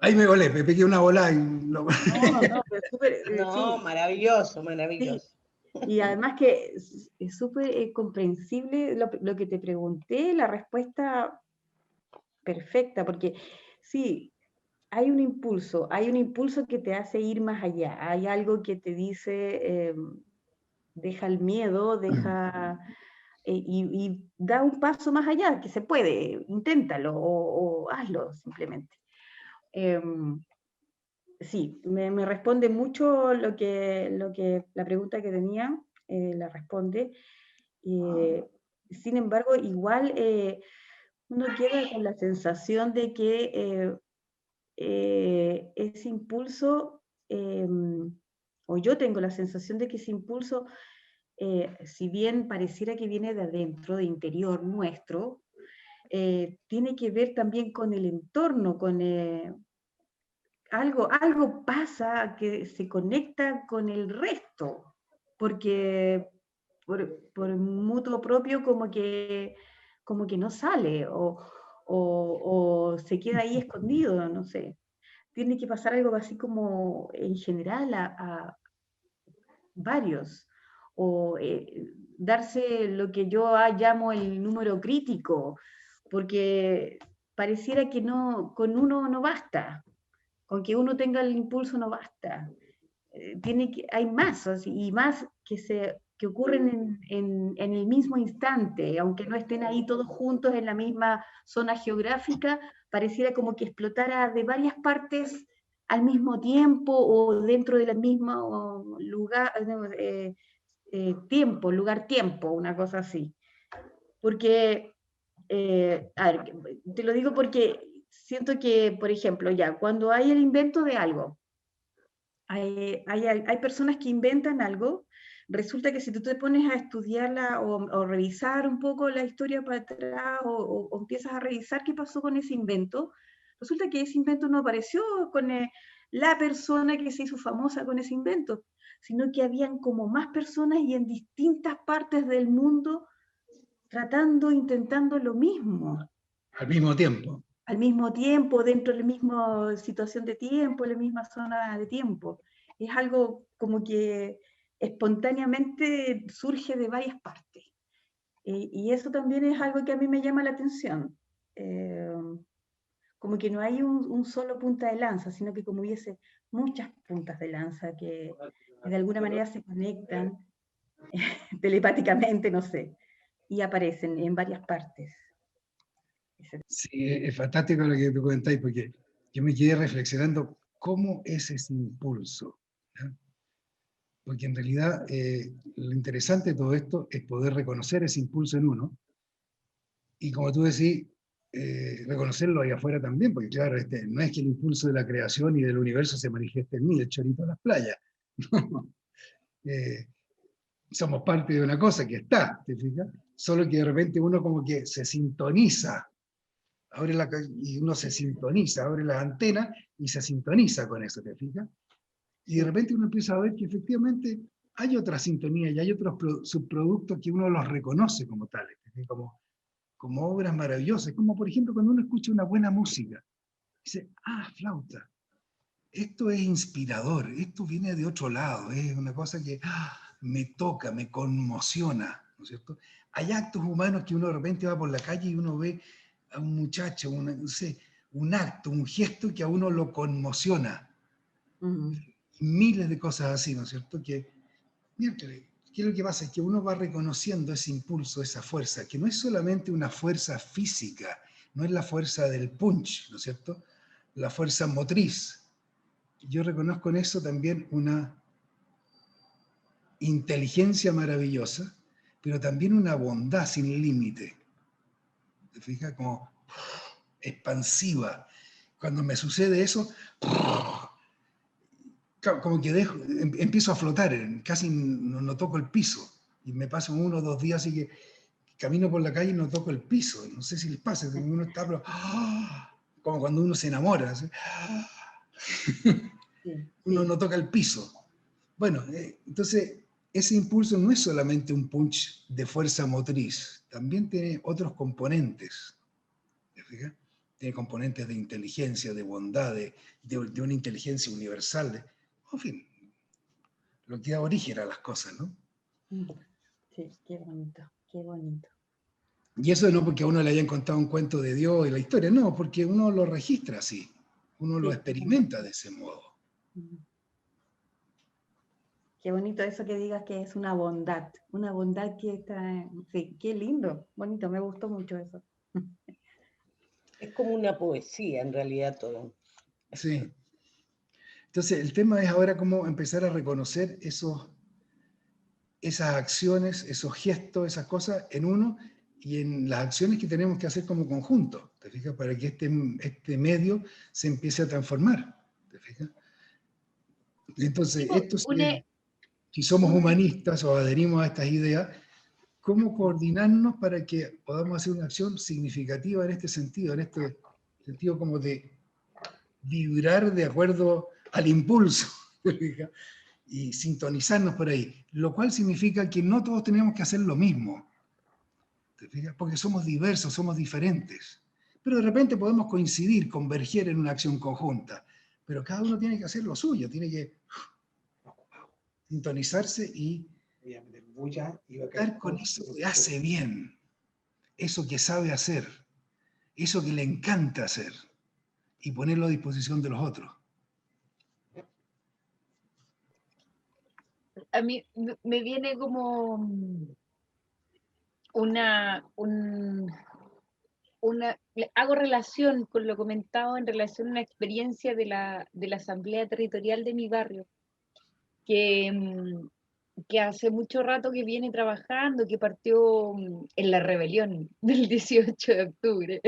Ahí me volé, me pegué una bola y... No, pero súper... No, sí. maravilloso, maravilloso. Sí. Y además que es súper comprensible lo que te pregunté, la respuesta perfecta, porque sí, hay un impulso que te hace ir más allá, hay algo que te dice, deja el miedo, y da un paso más allá, que se puede, inténtalo o hazlo simplemente. Sí, me responde mucho lo que la pregunta que tenía, la responde. Sin embargo, igual uno queda con la sensación de que ese impulso, o yo tengo la sensación de que ese impulso, si bien pareciera que viene de adentro, de interior nuestro, tiene que ver también con el entorno, con... algo pasa que se conecta con el resto, porque por mutuo propio como que como que no sale o se queda ahí escondido, no sé. Tiene que pasar algo así como en general a varios, o darse lo que yo llamo el número crítico, porque pareciera que no, con uno no basta, con que uno tenga el impulso no basta. Hay más, y más que ocurren en el mismo instante, aunque no estén ahí todos juntos en la misma zona geográfica, pareciera como que explotara de varias partes al mismo tiempo o dentro del mismo lugar, lugar-tiempo, una cosa así. Porque, a ver, te lo digo porque siento que, por ejemplo, ya, cuando hay el invento de algo, hay personas que inventan algo, resulta que si tú te pones a estudiarla o revisar un poco la historia para atrás o empiezas a revisar qué pasó con ese invento, resulta que ese invento no apareció con la persona que se hizo famosa con ese invento, sino que habían como más personas y en distintas partes del mundo intentando lo mismo. Al mismo tiempo. Al mismo tiempo, dentro de la misma situación de tiempo, la misma zona de tiempo. Es algo como que espontáneamente surge de varias partes. Y eso también es algo que a mí me llama la atención. Como que no hay un solo punta de lanza, sino que como hubiese muchas puntas de lanza que de alguna manera se conectan telepáticamente, no sé, y aparecen en varias partes. Sí, es fantástico lo que tú comentáis, porque yo me quedé reflexionando cómo es ese impulso. ¿Ya? Porque en realidad lo interesante de todo esto es poder reconocer ese impulso en uno, y como tú decís, reconocerlo ahí afuera también, porque claro, no es que el impulso de la creación y del universo se manifieste en mí, el chorito en las playas. Somos parte de una cosa que está, ¿te fijas? Solo que de repente uno como que se sintoniza, y uno se sintoniza, abre las antenas y se sintoniza con eso, ¿te fijas? Y de repente uno empieza a ver que efectivamente hay otra sintonía y hay otros subproductos que uno los reconoce como tales, como obras maravillosas, como por ejemplo cuando uno escucha una buena música, dice, flauta, esto es inspirador, esto viene de otro lado, es una cosa que me toca, me conmociona, ¿no es cierto? Hay actos humanos que uno de repente va por la calle y uno ve a un muchacho, no sé, un acto, un gesto que a uno lo conmociona. Miles de cosas así, ¿no es cierto? ¿Qué es lo que pasa? Es que uno va reconociendo ese impulso, esa fuerza, que no es solamente una fuerza física, no es la fuerza del punch, ¿no es cierto? La fuerza motriz. Yo reconozco en eso también una inteligencia maravillosa, pero también una bondad sin límite. ¿Te fijas? Como expansiva. Cuando me sucede eso, como que empiezo a flotar, casi no toco el piso. Y me paso 1 o 2 días así que camino por la calle y no toco el piso. No sé si les pasa, uno está como cuando uno se enamora. ¿Sí? Uno no toca el piso. Bueno, entonces ese impulso no es solamente un punch de fuerza motriz, también tiene otros componentes. ¿Te fijas? Tiene componentes de inteligencia, de bondad, de una inteligencia universal. En fin, lo que da origen a las cosas, ¿no? Sí, qué bonito, qué bonito. Y eso no porque a uno le hayan contado un cuento de Dios y la historia, no, porque uno lo registra así, uno lo experimenta de ese modo. Qué bonito eso que digas que es una bondad que está, sí, qué lindo, bonito, me gustó mucho eso. Es como una poesía en realidad todo. Sí. Entonces el tema es ahora cómo empezar a reconocer esas acciones, esos gestos, esas cosas en uno y en las acciones que tenemos que hacer como conjunto, ¿te fijas? Para que este medio se empiece a transformar, ¿te fijas? Entonces, si somos humanistas o adherimos a estas ideas, ¿cómo coordinarnos para que podamos hacer una acción significativa en este sentido como de vibrar de acuerdo al impulso, ¿te fijas? Y sintonizarnos por ahí, lo cual significa que no todos tenemos que hacer lo mismo. ¿te fijas? Porque somos diversos, somos diferentes. Pero de repente podemos coincidir, converger en una acción conjunta. Pero cada uno tiene que hacer lo suyo, tiene que sintonizarse y estar con eso que hace bien, eso que sabe hacer, eso que le encanta hacer, y ponerlo a disposición de los otros. A mí me viene como hago relación con lo comentado en relación a una experiencia de la asamblea territorial de mi barrio, que hace mucho rato que viene trabajando, que partió en la rebelión del 18 de octubre.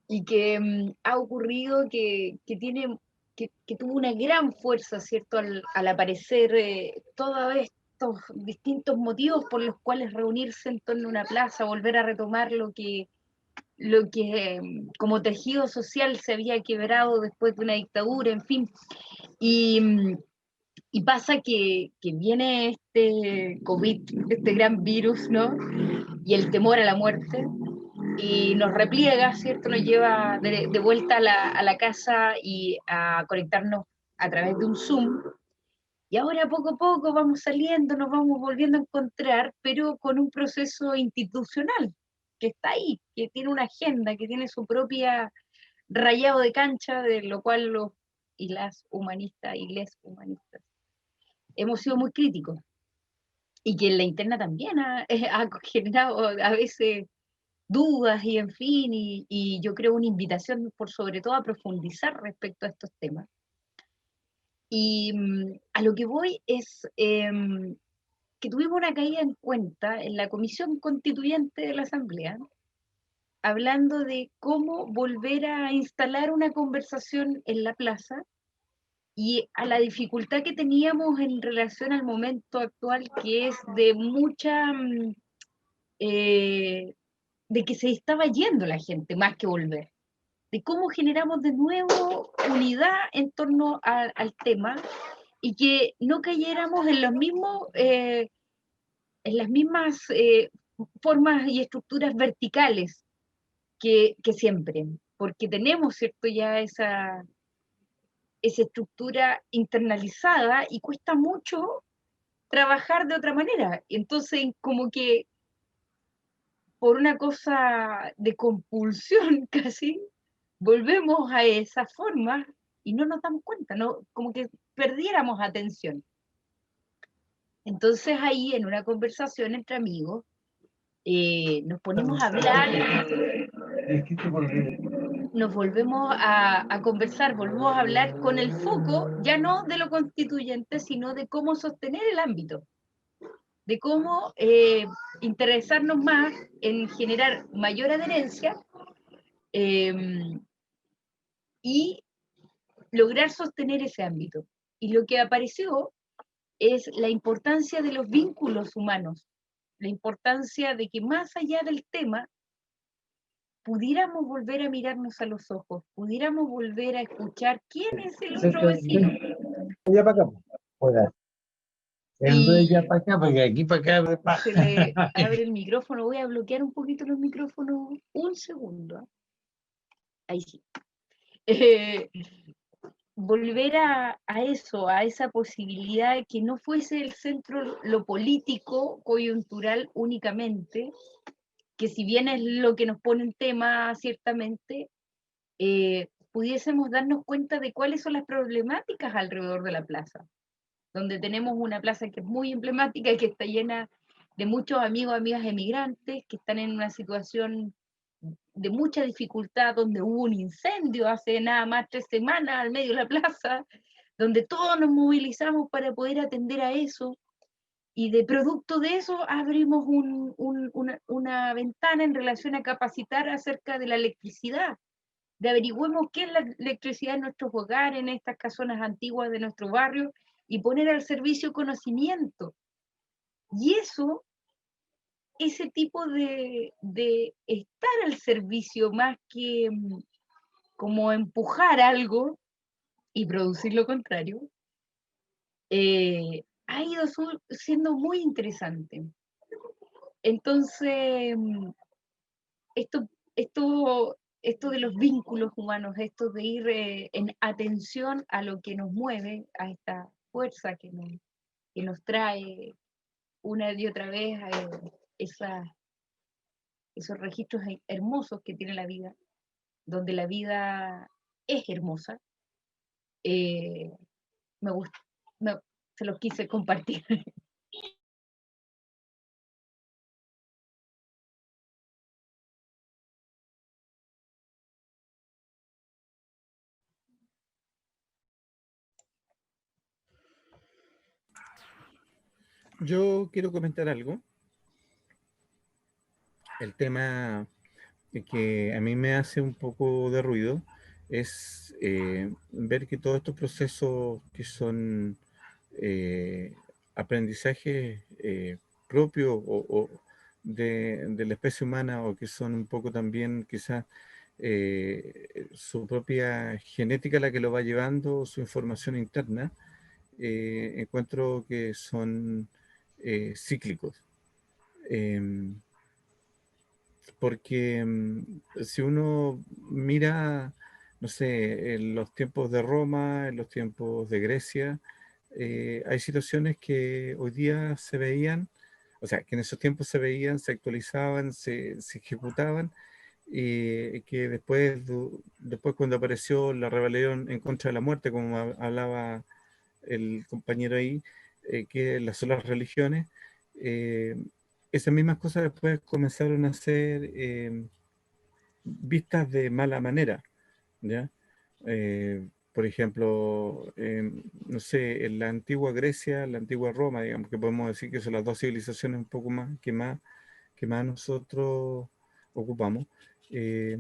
Y que ha ocurrido que tiene, que tuvo una gran fuerza, ¿cierto? Al aparecer todos estos distintos motivos por los cuales reunirse en torno a una plaza, volver a retomar lo que como tejido social se había quebrado después de una dictadura, en fin. Y pasa que viene este COVID, este gran virus, ¿no? Y el temor a la muerte, y nos repliega, ¿cierto? Nos lleva de vuelta a la casa y a conectarnos a través de un Zoom. Y ahora poco a poco vamos saliendo, nos vamos volviendo a encontrar, pero con un proceso institucional que está ahí, que tiene una agenda, que tiene su propia rayado de cancha, de lo cual los y las humanistas y les humanistas hemos sido muy críticos. Y que en la interna también ha generado a veces dudas y en fin, y yo creo una invitación por sobre todo a profundizar respecto a estos temas. Y a lo que voy es que tuvimos una caída en cuenta en la comisión constituyente de la Asamblea, hablando de cómo volver a instalar una conversación en la plaza y a la dificultad que teníamos en relación al momento actual, que es de mucha... de que se estaba yendo la gente más que volver, de cómo generamos de nuevo unidad en torno al tema y que no cayéramos en los mismos, en las mismas formas y estructuras verticales que siempre, porque tenemos, ¿cierto?, ya esa estructura internalizada y cuesta mucho trabajar de otra manera. Entonces, como que por una cosa de compulsión casi, volvemos a esa forma y no nos damos cuenta, ¿no? Como que perdiéramos atención. Entonces ahí en una conversación entre amigos nos ponemos a hablar, nos volvemos a conversar, volvemos a hablar con el foco ya no de lo constituyente, sino de cómo sostener el ámbito, de cómo interesarnos más en generar mayor adherencia y lograr sostener ese ámbito. Y lo que apareció es la importancia de los vínculos humanos, la importancia de que más allá del tema pudiéramos volver a mirarnos a los ojos, pudiéramos volver a escuchar quién es el otro vecino. Ya para acá. Pues, Y ya para acá, porque aquí para acá. se le abre el micrófono, voy a bloquear un poquito los micrófonos, un segundo. Ahí sí. Volver a eso, a esa posibilidad de que no fuese el centro lo político, coyuntural únicamente, que si bien es lo que nos pone en tema ciertamente, pudiésemos darnos cuenta de cuáles son las problemáticas alrededor de la plaza, donde tenemos una plaza que es muy emblemática y que está llena de muchos amigos, amigas emigrantes que están en una situación de mucha dificultad, donde hubo un incendio hace nada más 3 semanas al medio de la plaza, donde todos nos movilizamos para poder atender a eso, y de producto de eso abrimos una ventana en relación a capacitar acerca de la electricidad, de averigüemos qué es la electricidad en nuestros hogares, en estas casonas antiguas de nuestro barrio, y poner al servicio conocimiento. Y eso, ese tipo de estar al servicio más que como empujar algo y producir lo contrario, ha ido siendo muy interesante. Entonces, esto de los vínculos humanos, esto de ir en atención a lo que nos mueve, a esta fuerza que nos trae una y otra vez esos registros hermosos que tiene la vida, donde la vida es hermosa, eh, me gusta, se los quise compartir. Yo quiero comentar algo. El tema que a mí me hace un poco de ruido es ver que todos estos procesos que son aprendizajes propios de la especie humana, o que son un poco también quizás su propia genética la que lo va llevando, su información interna, encuentro que son cíclicos. Porque si uno mira, no sé, en los tiempos de Roma, en los tiempos de Grecia, hay situaciones que hoy día se veían, o sea, que en esos tiempos se veían, se actualizaban, se ejecutaban, y que después cuando apareció la rebelión en contra de la muerte, como hablaba el compañero ahí, que son las religiones, eh, esas mismas cosas después comenzaron a ser vistas de mala manera, ¿ya? Por ejemplo, no sé, en la antigua Grecia, la antigua Roma, digamos, que podemos decir que son las dos civilizaciones un poco más nosotros ocupamos, eh,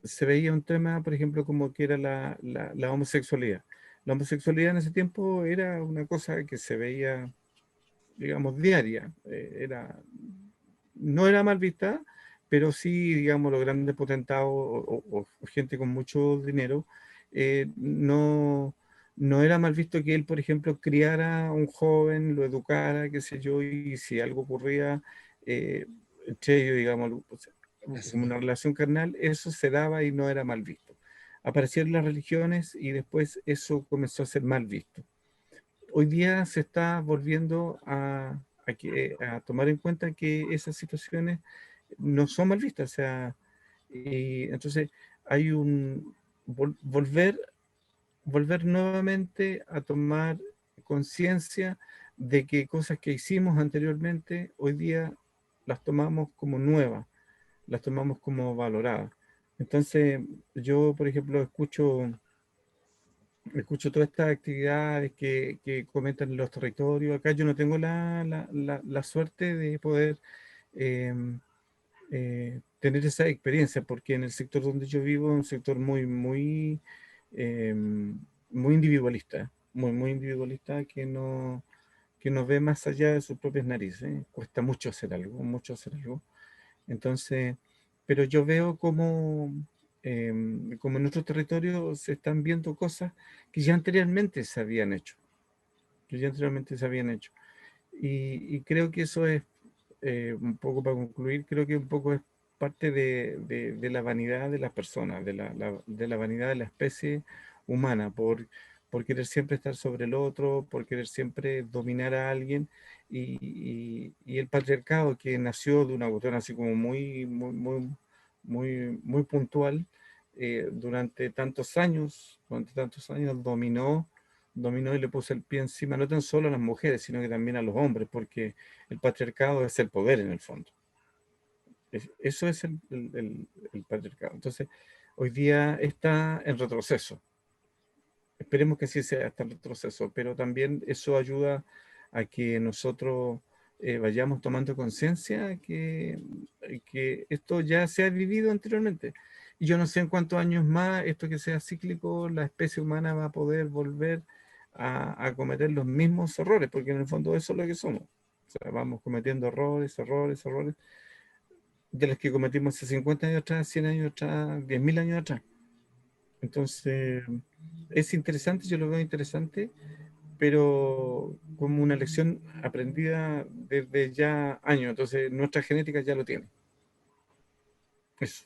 se veía un tema, por ejemplo, como que era la homosexualidad. La homosexualidad en ese tiempo era una cosa que se veía, digamos, diaria. No era mal vista, pero sí, digamos, los grandes potentados o gente con mucho dinero, no era mal visto que él, por ejemplo, criara a un joven, lo educara, qué sé yo, y si algo ocurría entre ellos, digamos, o sea, como una relación carnal, eso se daba y no era mal visto. Aparecieron las religiones y después eso comenzó a ser mal visto. Hoy día se está volviendo a tomar en cuenta que esas situaciones no son mal vistas, o sea, y entonces hay un volver nuevamente a tomar conciencia de que cosas que hicimos anteriormente, hoy día las tomamos como nuevas, las tomamos como valoradas. Entonces, yo, por ejemplo, escucho todas estas actividades que comentan en los territorios. Acá yo no tengo la suerte de poder eh, tener esa experiencia, porque en el sector donde yo vivo es un sector muy individualista, muy individualista, que no ve más allá de sus propias narices. Cuesta mucho hacer algo, mucho hacer algo. Entonces, pero yo veo como en nuestro territorio se están viendo cosas que ya anteriormente se habían hecho, que ya anteriormente se habían hecho. Y creo que eso es, un poco para concluir, creo que un poco es parte de la vanidad de las personas, de la vanidad de la especie humana, por querer siempre estar sobre el otro, por querer siempre dominar a alguien, y el patriarcado que nació de una cuestión así como muy puntual, durante tantos años dominó y le puso el pie encima no tan solo a las mujeres, sino que también a los hombres, porque el patriarcado es el poder en el fondo. Eso es el patriarcado. Entonces, hoy día está en retroceso. Esperemos que sí sea, está en retroceso, pero también eso ayuda a que nosotros vayamos tomando conciencia que esto ya se ha vivido anteriormente. Y yo no sé en cuántos años más esto que sea cíclico, la especie humana va a poder volver a cometer los mismos errores, porque en el fondo eso es lo que somos. O sea, vamos cometiendo errores de los que cometimos hace 50 años atrás, 100 años atrás, 10.000 años atrás. Entonces, es interesante, yo lo veo interesante, pero como una lección aprendida desde ya años. Entonces, nuestra genética ya lo tiene. Eso.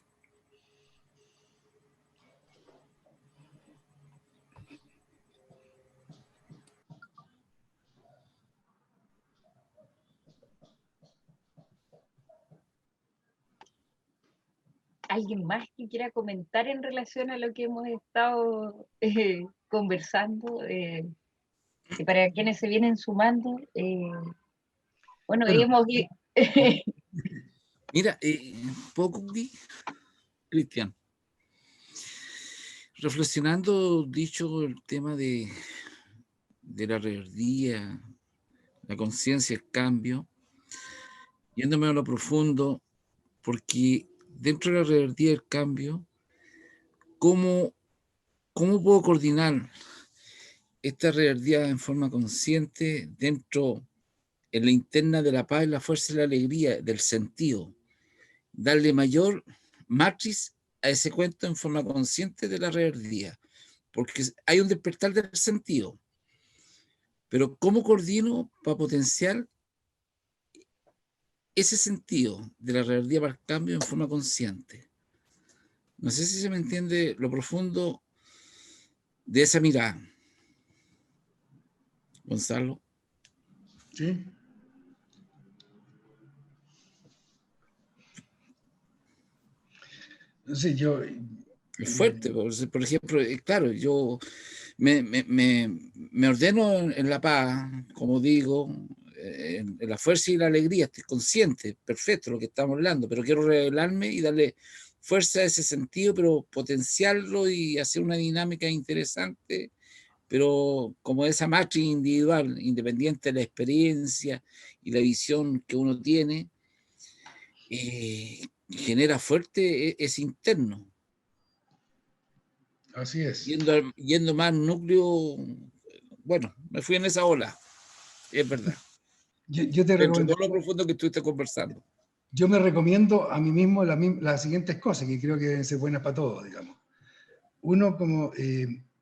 ¿Alguien más que quiera comentar en relación a lo que hemos estado conversando? Y para quienes se vienen sumando, bueno, Bueno, hemos... Mira, poco, Cristian, reflexionando, dicho el tema de la rebeldía, la conciencia, el cambio, yéndome a lo profundo, porque dentro de la rebeldía y el cambio, ¿cómo puedo coordinar esta rebeldía en forma consciente dentro, en la interna de la paz, la fuerza y la alegría, del sentido? Darle mayor matriz a ese cuento en forma consciente de la rebeldía, porque hay un despertar del sentido. Pero ¿cómo coordino para potenciar ese sentido de la rebeldía para el cambio en forma consciente? No sé si se me entiende lo profundo de esa mirada. Gonzalo. ¿sí? No sé, yo... Es fuerte, por ejemplo, claro, yo me ordeno en la paz, como digo, en la fuerza y la alegría, estoy consciente, perfecto, lo que estamos hablando, pero quiero revelarme y darle fuerza a ese sentido, pero potenciarlo y hacer una dinámica interesante, pero como esa matriz individual, independiente de la experiencia y la visión que uno tiene, genera fuerte ese interno. Así es. Yendo más núcleo, bueno, me fui en esa ola, es verdad. Yo te Dentro de recomiendo, todo lo profundo que estuviste conversando. yo me recomiendo a mí mismo las siguientes cosas, que creo que deben ser buenas para todos, digamos. Uno, como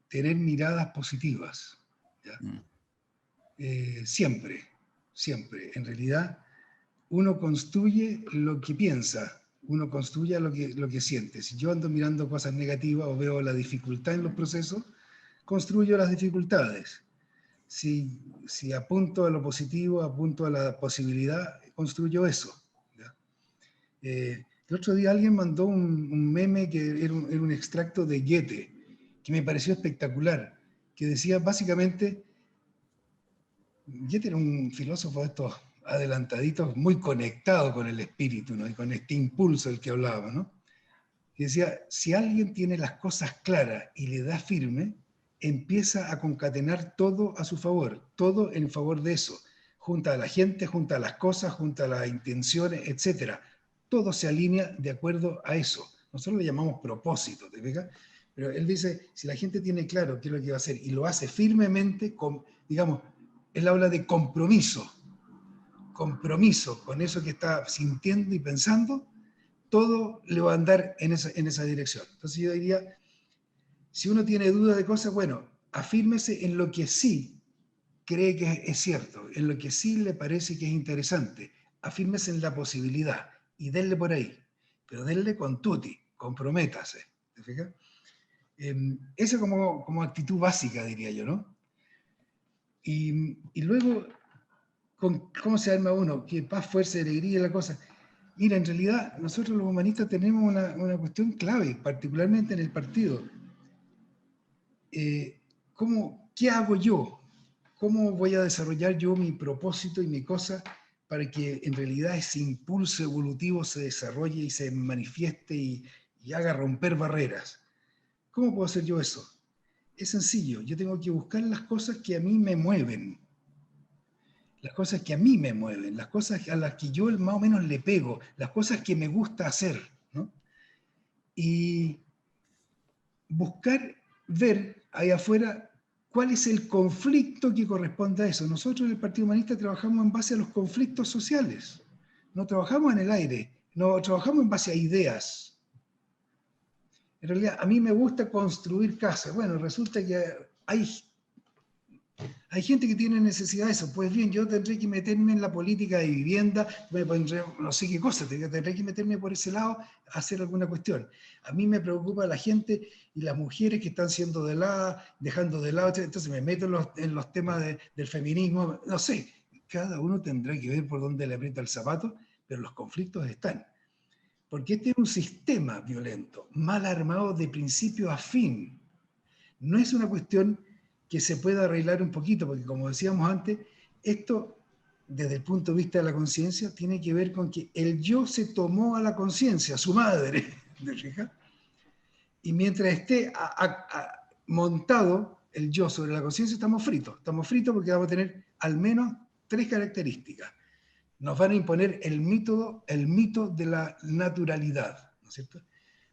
tener miradas positivas, ¿ya? Siempre, siempre. En realidad, uno construye lo que piensa, uno construye lo que siente. Si yo ando mirando cosas negativas o veo la dificultad en los procesos, construyo las dificultades. Si apunto a lo positivo, apunto a la posibilidad, construyo eso. ¿Ya? El otro día alguien mandó un meme que era un extracto de Goethe, que me pareció espectacular, que decía básicamente, Goethe era un filósofo de estos adelantaditos, muy conectado con el espíritu, ¿no? Y con este impulso del que hablaba, ¿no? Que decía, si alguien tiene las cosas claras y le da firme, empieza a concatenar todo a su favor, todo en favor de eso, junta a la gente, junta a las cosas, junta a las intenciones, etc. Todo se alinea de acuerdo a eso. Nosotros le llamamos propósito, ¿te fijas? Pero él dice, si la gente tiene claro qué es lo que va a hacer y lo hace firmemente, digamos, él habla de compromiso con eso que está sintiendo y pensando, todo le va a andar en esa dirección. Entonces yo diría, si uno tiene dudas de cosas, bueno, afírmese en lo que sí cree que es cierto, en lo que sí le parece que es interesante, afírmese en la posibilidad y denle por ahí, pero denle con tutti, comprométase. ¿Te fijas? Esa como actitud básica, diría yo, ¿no? Y luego, ¿cómo se arma uno? Que paz, fuerza, alegría, la cosa. Mira, en realidad nosotros los humanistas tenemos una cuestión clave, particularmente en el partido. ¿Qué hago yo? ¿Cómo voy a desarrollar yo mi propósito y mi cosa para que en realidad ese impulso evolutivo se desarrolle y se manifieste y haga romper barreras? ¿Cómo puedo hacer yo eso? Es sencillo, yo tengo que buscar las cosas que a mí me mueven. Las cosas que a mí me mueven, las cosas a las que yo más o menos le pego, las cosas que me gusta hacer, ¿no? Y buscar, ver ahí afuera cuál es el conflicto que corresponde a eso. Nosotros en el Partido Humanista trabajamos en base a los conflictos sociales, no trabajamos en el aire, no trabajamos en base a ideas. En realidad, a mí me gusta construir casas. Bueno, resulta que hay Hay gente que tiene necesidad de eso. Pues bien, yo tendré que meterme en la política de vivienda, me pondré no sé qué cosa, tendré que meterme por ese lado a hacer alguna cuestión. A mí me preocupa la gente y las mujeres que están siendo de lado, dejando de lado, entonces me meto en los temas del feminismo, no sé, cada uno tendrá que ver por dónde le aprieta el zapato, pero los conflictos están. Porque este es un sistema violento, mal armado de principio a fin. No es una cuestión que se pueda arreglar un poquito, porque como decíamos antes, esto, desde el punto de vista de la conciencia, tiene que ver con que el yo se tomó a la conciencia, a su madre, ¿te fijas? Y mientras esté montado el yo sobre la conciencia, estamos fritos porque vamos a tener al menos 3 características. Nos van a imponer el mito de la naturalidad, ¿no es cierto?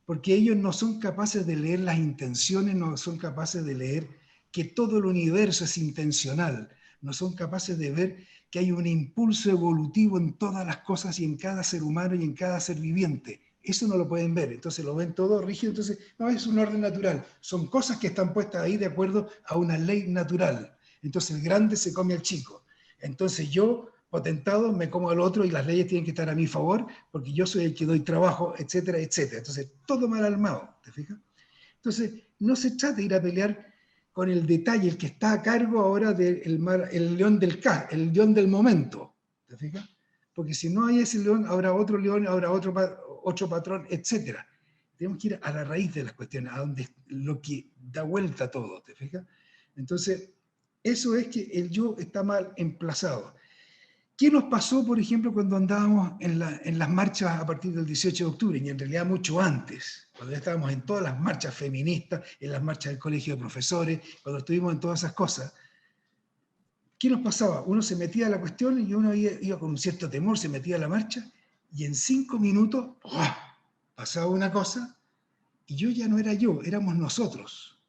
Porque ellos no son capaces de leer las intenciones, no son capaces de leer que todo el universo es intencional, no son capaces de ver que hay un impulso evolutivo en todas las cosas y en cada ser humano y en cada ser viviente. Eso no lo pueden ver, entonces lo ven todo rígido, entonces no, es un orden natural, son cosas que están puestas ahí de acuerdo a una ley natural. Entonces el grande se come al chico. Entonces yo, potentado, me como al otro y las leyes tienen que estar a mi favor porque yo soy el que doy trabajo, etcétera, etcétera. Entonces todo mal armado, ¿te fijas? Entonces no se trata de ir a pelear con el detalle, el que está a cargo ahora del león del momento, ¿te fijas? Porque si no hay ese león, habrá otro patrón, etc. Tenemos que ir a la raíz de las cuestiones, a donde lo que da vuelta a todo, ¿te fijas? Entonces, eso es que el yo está mal emplazado. ¿Qué nos pasó, por ejemplo, cuando andábamos en las marchas a partir del 18 de octubre, y en realidad mucho antes, cuando ya estábamos en todas las marchas feministas, en las marchas del colegio de profesores, cuando estuvimos en todas esas cosas? ¿Qué nos pasaba? Uno se metía a la cuestión y uno iba con un cierto temor, se metía a la marcha, y en 5 minutos pasaba una cosa, y yo ya no era yo, éramos nosotros.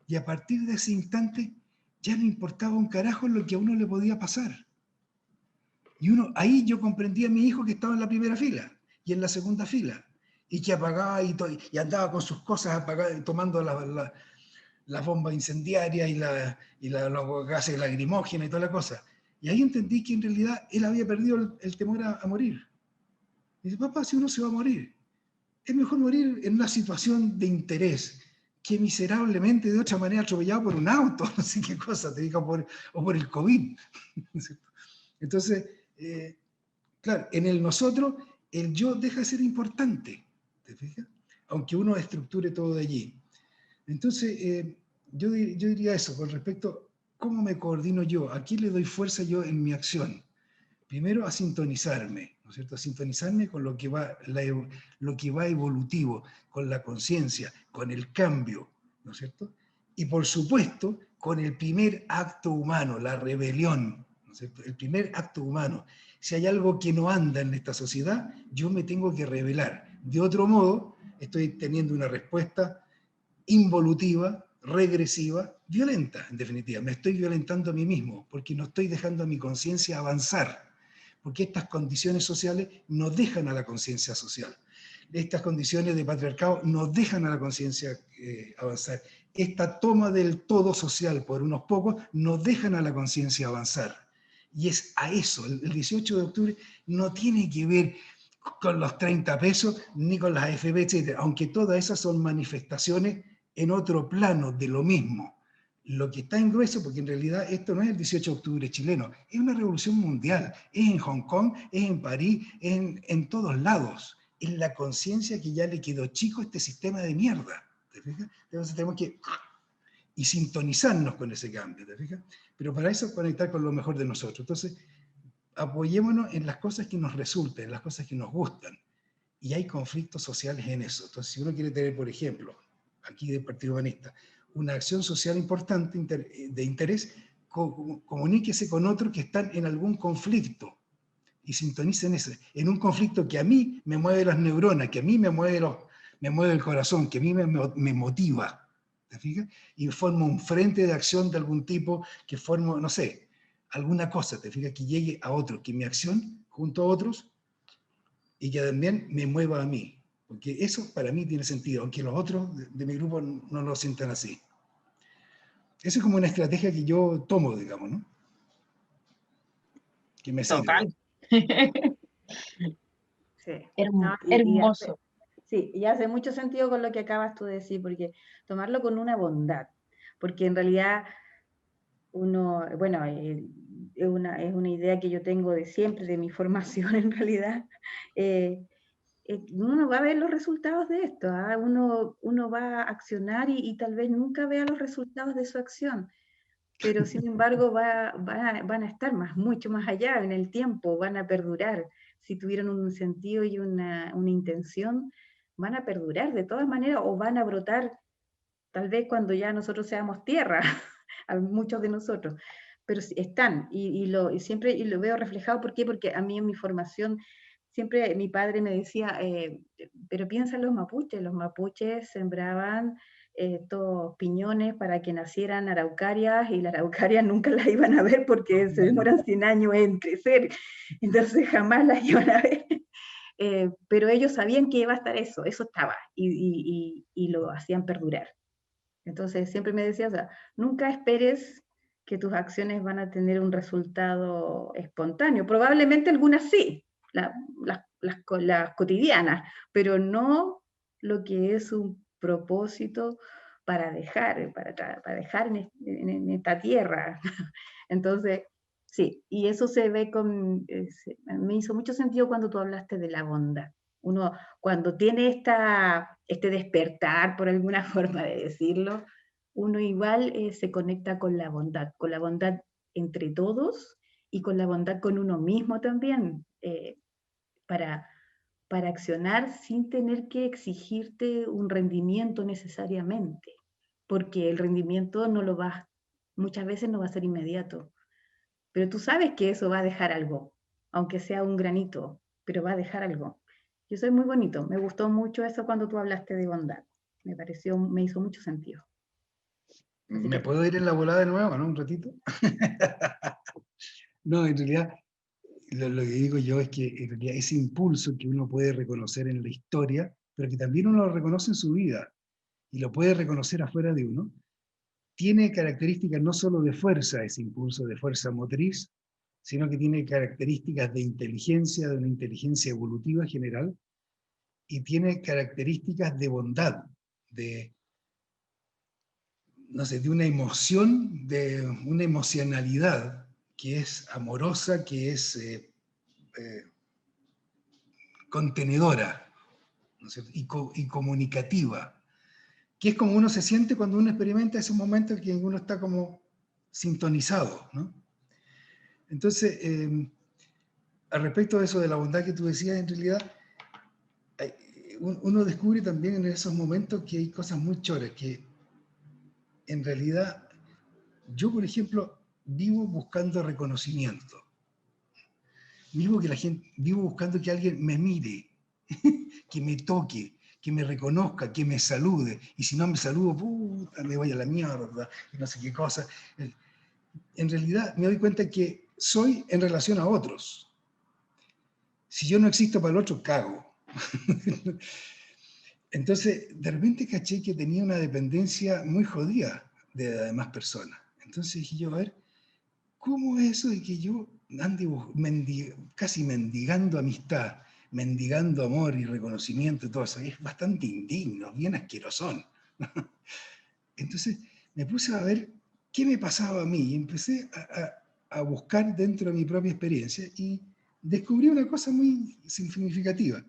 Y a partir de ese instante ya no importaba un carajo lo que a uno le podía pasar. Y ahí yo comprendí a mi hijo que estaba en la primera fila y en la segunda fila, y que apagaba y andaba con sus cosas apagadas, tomando las bombas incendiarias y los gases lacrimógenos y toda la cosa. Y ahí entendí que en realidad él había perdido el temor a morir. Y dice, papá, si uno se va a morir, es mejor morir en una situación de interés que miserablemente de otra manera atropellado por un auto, no sé qué cosa, te digo, o por el COVID. Entonces, claro, en el nosotros, el yo deja de ser importante, ¿te fijas? Aunque uno estructure todo de allí. Entonces, yo diría eso con respecto a cómo me coordino yo, a quién le doy fuerza yo en mi acción. Primero, a sintonizarme, ¿no es cierto? A sintonizarme con lo que va evolutivo, con la conciencia, con el cambio, ¿no es cierto? Y por supuesto, con el primer acto humano, la rebelión, ¿no es cierto? El primer acto humano. Si hay algo que no anda en esta sociedad, yo me tengo que rebelar. De otro modo, estoy teniendo una respuesta involutiva, regresiva, violenta, en definitiva. Me estoy violentando a mí mismo, porque no estoy dejando a mi conciencia avanzar, porque estas condiciones sociales no dejan a la conciencia social. Estas condiciones de patriarcado no dejan a la conciencia avanzar. Esta toma del todo social por unos pocos no dejan a la conciencia avanzar. Y es a eso, el 18 de octubre no tiene que ver con los 30 pesos ni con las AFP, etc. Aunque todas esas son manifestaciones en otro plano de lo mismo. Lo que está en grueso, porque en realidad esto no es el 18 de octubre chileno, es una revolución mundial, es en Hong Kong, es en París, es en todos lados. Es la conciencia que ya le quedó chico este sistema de mierda, ¿te fijas? Entonces tenemos que y sintonizarnos con ese cambio, ¿te fijas? Pero para eso conectar con lo mejor de nosotros. Entonces, apoyémonos en las cosas que nos resulten, en las cosas que nos gustan. Y hay conflictos sociales en eso. Entonces, si uno quiere tener, por ejemplo, aquí del Partido Humanista, una acción social importante de interés, comuníquese con otros que están en algún conflicto y sintonicen ese, en un conflicto que a mí me mueve las neuronas, que a mí me mueve el corazón, que a mí me motiva, ¿te fijas? Y formo un frente de acción de algún tipo, que formo, no sé, alguna cosa, ¿te fijas? Que llegue a otro, que mi acción junto a otros y que también me mueva a mí. Porque eso para mí tiene sentido, aunque los otros de mi grupo no lo sientan así. Esa es como una estrategia que yo tomo, digamos, ¿no? Que me sirve. Total. Sí. No, Hermoso. sí, y hace mucho sentido con lo que acabas tú de decir, porque tomarlo con una bondad, porque en realidad uno, bueno, es una idea que yo tengo de siempre, de mi formación en realidad. Uno va a ver los resultados de esto, ¿ah? Uno va a accionar y tal vez nunca vea los resultados de su acción, pero sin embargo van a estar mucho más allá en el tiempo, van a perdurar. Si tuvieron un sentido y una intención, van a perdurar de todas maneras o van a brotar tal vez cuando ya nosotros seamos tierra, a muchos de nosotros, pero están y siempre lo veo reflejado. ¿Por qué? Porque a mí en mi formación siempre mi padre me decía, pero piensa en los mapuches sembraban estos piñones para que nacieran araucarias y las araucarias nunca las iban a ver porque se demoran 100 años en crecer, entonces jamás las iban a ver. Pero ellos sabían que iba a estar eso estaba, y lo hacían perdurar. Entonces siempre me decía, o sea, nunca esperes que tus acciones van a tener un resultado espontáneo. Probablemente algunas sí, las cotidianas, pero no lo que es un propósito para dejar en esta tierra. Entonces, sí, y eso se ve me hizo mucho sentido cuando tú hablaste de la bondad. Uno, cuando tiene este despertar, por alguna forma de decirlo, uno igual se conecta con la bondad entre todos y con la bondad con uno mismo también, para, para accionar sin tener que exigirte un rendimiento necesariamente, porque el rendimiento muchas veces no va a ser inmediato, pero tú sabes que eso va a dejar algo, aunque sea un granito, pero va a dejar algo. Y eso es muy bonito, me gustó mucho eso cuando tú hablaste de bondad, me hizo mucho sentido. Así ¿Me que puedo ir en la volada de nuevo, no? Un ratito. No, en realidad, lo que digo yo es que en realidad ese impulso que uno puede reconocer en la historia, pero que también uno lo reconoce en su vida, y lo puede reconocer afuera de uno, tiene características no solo de fuerza, ese impulso de fuerza motriz, sino que tiene características de inteligencia, de una inteligencia evolutiva general, y tiene características de bondad, de, no sé, de una emoción, de una emocionalidad que es amorosa, que es contenedora, ¿no es cierto? Y comunicativa, que es como uno se siente cuando uno experimenta esos momentos en que uno está como sintonizado, ¿no? Entonces, al respecto de eso de la bondad que tú decías, en realidad, uno descubre también en esos momentos que hay cosas muy choras, que en realidad yo, por ejemplo, vivo buscando reconocimiento. Vivo buscando que alguien me mire, que me toque, que me reconozca, que me salude. Y si no me saludo, puta, me voy a la mierda, y no sé qué cosa. En realidad me doy cuenta que soy en relación a otros. Si yo no existo para el otro, cago. Entonces, de repente caché que tenía una dependencia muy jodida de las demás personas. Entonces dije yo, a ver, ¿cómo es eso de que yo ande casi mendigando amistad, mendigando amor y reconocimiento y todo eso? Es bastante indigno, bien asquerosón. Entonces me puse a ver qué me pasaba a mí y empecé a buscar dentro de mi propia experiencia y descubrí una cosa muy significativa.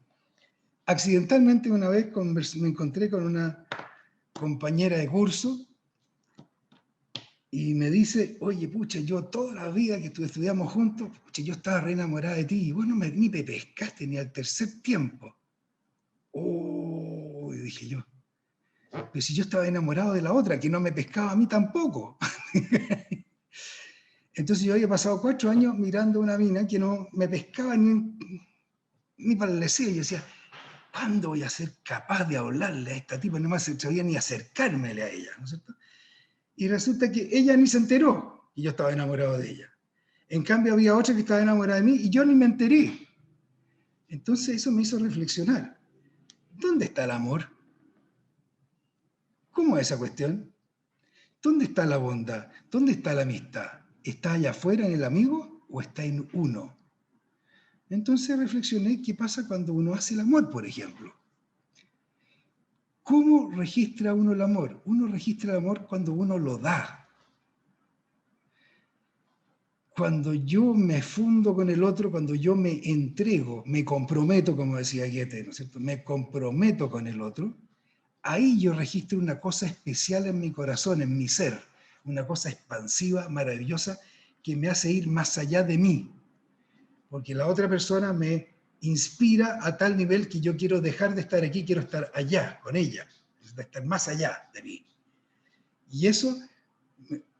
Accidentalmente una vez me encontré con una compañera de curso y me dice, oye, pucha, yo toda la vida que estudiamos juntos, pucha, yo estaba re enamorada de ti y vos ni me pescaste ni al tercer tiempo. Oh, dije yo, pero si yo estaba enamorado de la otra, que no me pescaba a mí tampoco. Entonces yo había pasado 4 años mirando a una mina que no me pescaba ni para el deseo. Yo decía, ¿cuándo voy a ser capaz de hablarle a esta tipa? No me sabía ni acercármele a ella, ¿no es cierto? Y resulta que ella ni se enteró que yo estaba enamorado de ella. En cambio había otra que estaba enamorada de mí y yo ni me enteré. Entonces eso me hizo reflexionar. ¿Dónde está el amor? ¿Cómo es esa cuestión? ¿Dónde está la bondad? ¿Dónde está la amistad? ¿Está allá afuera en el amigo o está en uno? Entonces reflexioné qué pasa cuando uno hace el amor, por ejemplo. ¿Cómo registra uno el amor? Uno registra el amor cuando uno lo da. Cuando yo me fundo con el otro, cuando yo me entrego, me comprometo, como decía Goethe, ¿no es cierto? Me comprometo con el otro, ahí yo registro una cosa especial en mi corazón, en mi ser, una cosa expansiva, maravillosa, que me hace ir más allá de mí, porque la otra persona me inspira a tal nivel que yo quiero dejar de estar aquí, quiero estar allá, con ella, estar más allá de mí. Y eso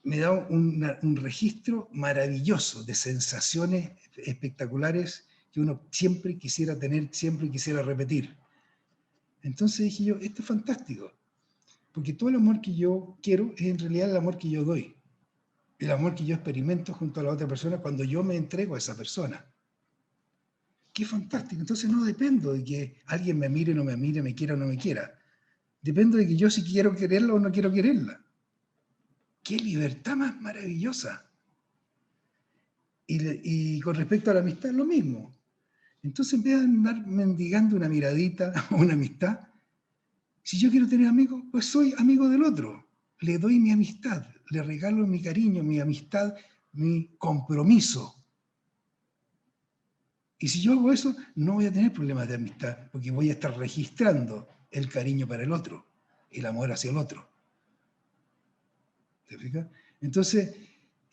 me da un registro maravilloso de sensaciones espectaculares que uno siempre quisiera tener, siempre quisiera repetir. Entonces dije yo, esto es fantástico, porque todo el amor que yo quiero es en realidad el amor que yo doy, el amor que yo experimento junto a la otra persona cuando yo me entrego a esa persona. Qué fantástico. Entonces no dependo de que alguien me mire o no me mire, me quiera o no me quiera. Dependo de que yo si quiero quererla o no quiero quererla. ¡Qué libertad más maravillosa! Y con respecto a la amistad, lo mismo. Entonces, en vez de andar mendigando una miradita o una amistad, si yo quiero tener amigos, pues soy amigo del otro. Le doy mi amistad, le regalo mi cariño, mi amistad, mi compromiso. Y si yo hago eso, no voy a tener problemas de amistad, porque voy a estar registrando el cariño para el otro, el amor hacia el otro. ¿Te fijas? Entonces,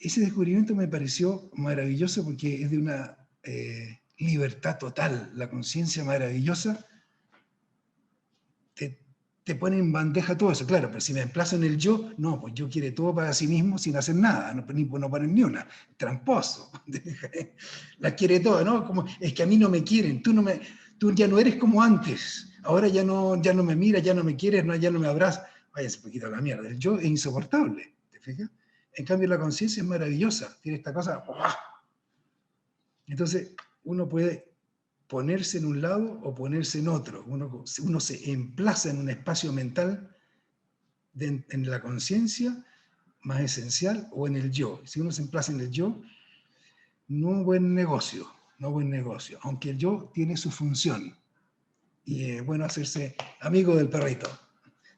ese descubrimiento me pareció maravilloso porque es de una libertad total. La conciencia maravillosa te pone en bandeja todo eso. Claro, pero si me emplazo en el yo, no, pues yo quiere todo para sí mismo sin hacer nada, no ponen ni una. Tramposo. La quiere todo, ¿no? Como, es que a mí no me quieren, tú ya no eres como antes, ahora ya no me miras, ya no me quieres, ya no me abrazas. Váyase un poquito a la mierda. El yo es insoportable, ¿te fijas? En cambio, la conciencia es maravillosa, tiene esta cosa. Entonces, uno puede ponerse en un lado o ponerse en otro. Uno se emplaza en un espacio mental en la conciencia más esencial o en el yo. Si uno se emplaza en el yo, no buen negocio, no buen negocio. Aunque el yo tiene su función. Y es bueno hacerse amigo del perrito.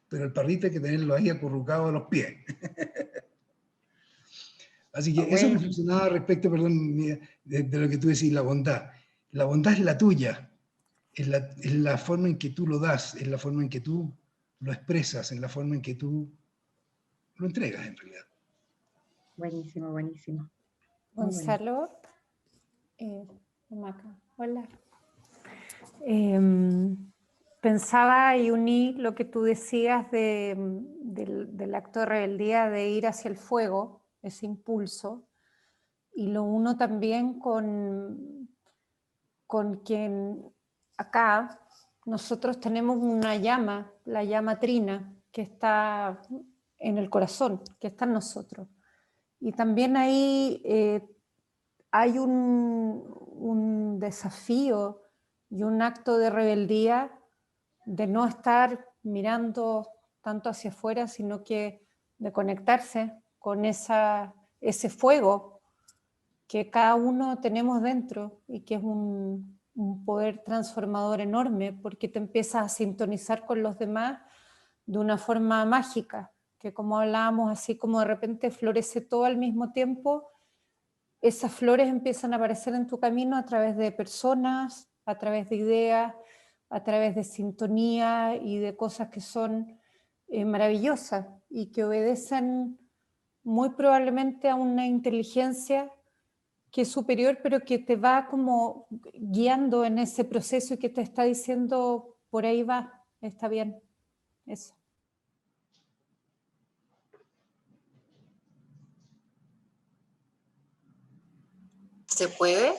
Pero el perrito hay que tenerlo ahí acurrucado a los pies. Así que eso reflexionaba respecto, perdón, de lo que tú decís, la bondad. La bondad es la tuya, es la forma en que tú lo das, es la forma en que tú lo expresas, es la forma en que tú lo entregas en realidad. Buenísimo, buenísimo. Gonzalo, Maca, hola. Pensaba y uní lo que tú decías del acto de rebeldía, de ir hacia el fuego, ese impulso, y lo uno también con quien acá nosotros tenemos una llama, la llama trina, que está en el corazón, que está en nosotros. Y también ahí hay un desafío y un acto de rebeldía de no estar mirando tanto hacia afuera, sino que de conectarse con ese fuego que cada uno tenemos dentro y que es un poder transformador enorme, porque te empiezas a sintonizar con los demás de una forma mágica, que como hablábamos, así como de repente florece todo al mismo tiempo, esas flores empiezan a aparecer en tu camino a través de personas, a través de ideas, a través de sintonía y de cosas que son maravillosas y que obedecen muy probablemente a una inteligencia que es superior, pero que te va como guiando en ese proceso y que te está diciendo, por ahí va, está bien, eso. ¿Se puede?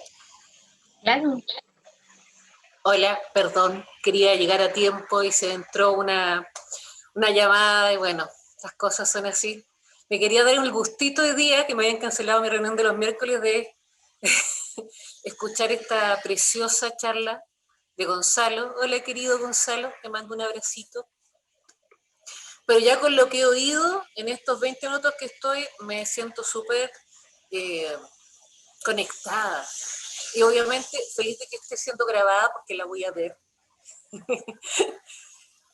Claro. Hola, perdón, quería llegar a tiempo y se entró una llamada y bueno, las cosas son así. Me quería dar un gustito de día que me habían cancelado mi reunión de los miércoles de escuchar esta preciosa charla de Gonzalo. Hola, querido Gonzalo, te mando un abracito. Pero ya con lo que he oído en estos 20 minutos que estoy, me siento súper conectada. Y obviamente feliz de que esté siendo grabada porque la voy a ver.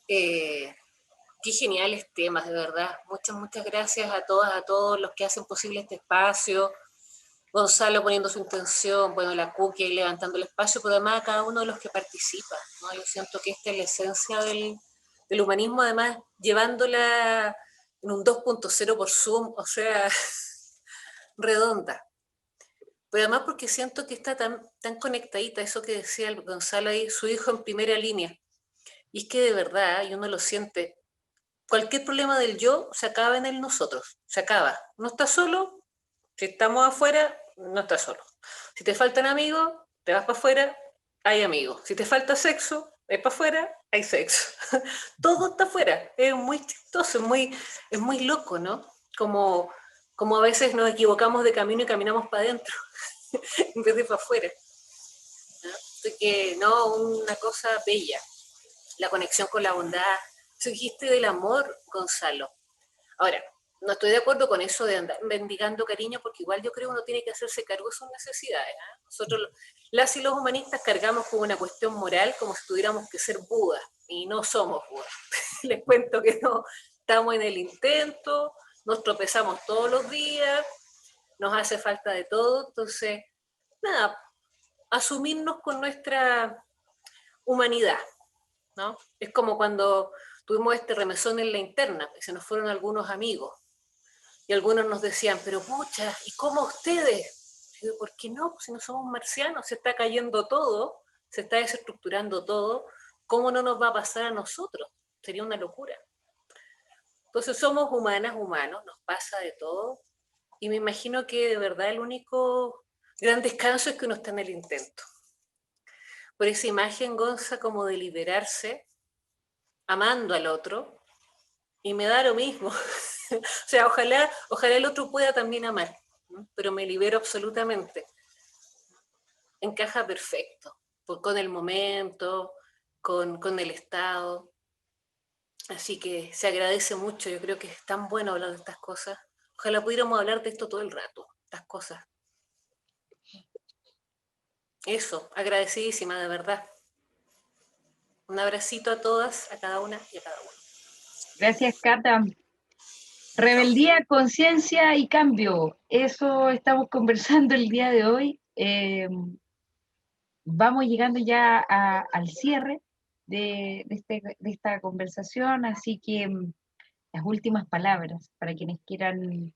Qué geniales temas, de verdad. Muchas gracias a todas, a todos los que hacen posible este espacio. Gonzalo poniendo su intención, bueno, la Cookie ahí levantando el espacio, pero además a cada uno de los que participa, ¿no? Yo siento que esta es la esencia del humanismo, además llevándola en un 2.0 por Zoom, o sea, redonda. Pero además porque siento que está tan conectadita, eso que decía el Gonzalo ahí, su hijo en primera línea. Y es que de verdad, y uno lo siente, cualquier problema del yo se acaba en el nosotros, se acaba. No estás solo, si estamos afuera, no estás solo. Si te faltan amigos, te vas para afuera, hay amigos. Si te falta sexo, es para afuera, hay sexo. Todo está afuera. Es muy chistoso, es muy loco, ¿no? Como a veces nos equivocamos de camino y caminamos para adentro, en vez de para afuera. ¿No? Así que, no, una cosa bella. La conexión con la bondad. Eso dijiste del amor, Gonzalo. Ahora, no estoy de acuerdo con eso de andar mendigando cariño, porque igual yo creo que uno tiene que hacerse cargo de sus necesidades. ¿Eh? Nosotros, las y los humanistas, cargamos con una cuestión moral como si tuviéramos que ser Buda, y no somos Buda. Les cuento que no, estamos en el intento, nos tropezamos todos los días, nos hace falta de todo, entonces, nada, asumirnos con nuestra humanidad, ¿no? Es como cuando tuvimos este remesón en la interna, que se nos fueron algunos amigos, y algunos nos decían, pero pucha, ¿y cómo ustedes? Y digo, ¿por qué no? Pues si no somos marcianos, se está cayendo todo, se está desestructurando todo, ¿cómo no nos va a pasar a nosotros? Sería una locura. Entonces somos humanos, nos pasa de todo, y me imagino que de verdad el único gran descanso es que uno está en el intento. Por esa imagen, Gonza, como de liberarse, amando al otro, y me da lo mismo. O sea, ojalá el otro pueda también amar, ¿no? Pero me libero absolutamente. Encaja perfecto, con el momento, con el estado. Así que se agradece mucho, yo creo que es tan bueno hablar de estas cosas. Ojalá pudiéramos hablar de esto todo el rato, estas cosas. Eso, agradecidísima, de verdad. Un abracito a todas, a cada una y a cada uno. Gracias, Cata. Rebeldía, conciencia y cambio. Eso estamos conversando el día de hoy. Vamos llegando ya al cierre de esta conversación, así que las últimas palabras para quienes quieran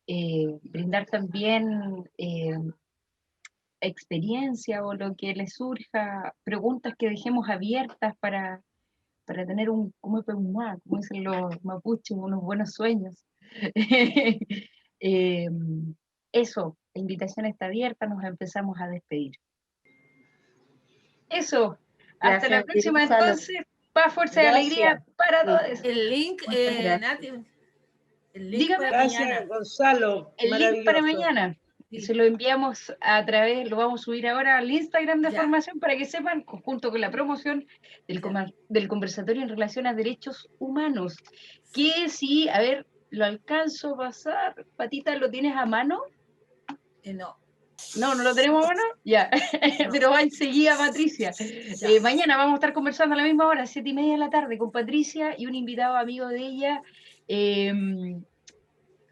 brindar también experiencia o lo que les surja, preguntas que dejemos abiertas para tener como dicen los mapuches, unos buenos sueños. Eso, la invitación está abierta, nos empezamos a despedir. Eso, hasta la próxima entonces, paz, fuerza y alegría para todos. El link, Nati, el link Dígame. para Gracias, mañana. Gonzalo. El link para mañana. Y se lo enviamos a través, lo vamos a subir ahora al Instagram de Formación para que sepan, junto con la promoción del conversatorio en relación a derechos humanos. Que si, a ver, lo alcanzo a pasar. Patita, ¿lo tienes a mano? No. No lo tenemos a mano, ya. No. Pero va enseguida Patricia. Mañana vamos a estar conversando a la misma hora, 7:30 de la tarde, con Patricia y un invitado amigo de ella.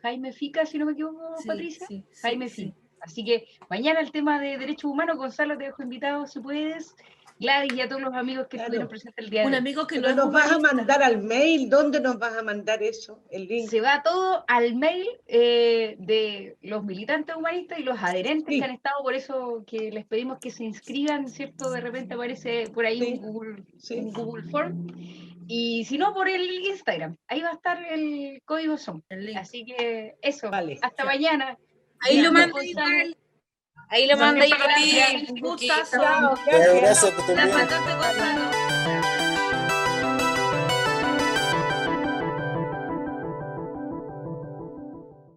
Jaime Fica, si no me equivoco, sí, Patricia. Sí, Jaime Fica. Así que mañana el tema de derechos humanos, Gonzalo, te dejo invitado si puedes. Gladys y a todos los amigos que estuvieron presentes el día de hoy. Un amigo que no nos vas a mandar al mail, ¿dónde nos vas a mandar eso? El link. Se va todo al mail de los militantes humanistas y los adherentes que han estado, por eso que les pedimos que se inscriban, ¿cierto? De repente aparece por ahí un Google Form. Y si no, por el Instagram. Ahí va a estar el código SOM. Así que eso. Vale. Hasta mañana. Ahí lo mando igual. Ahí lo mando. Un gustazo. Gracias. Gracias, Gonzalo.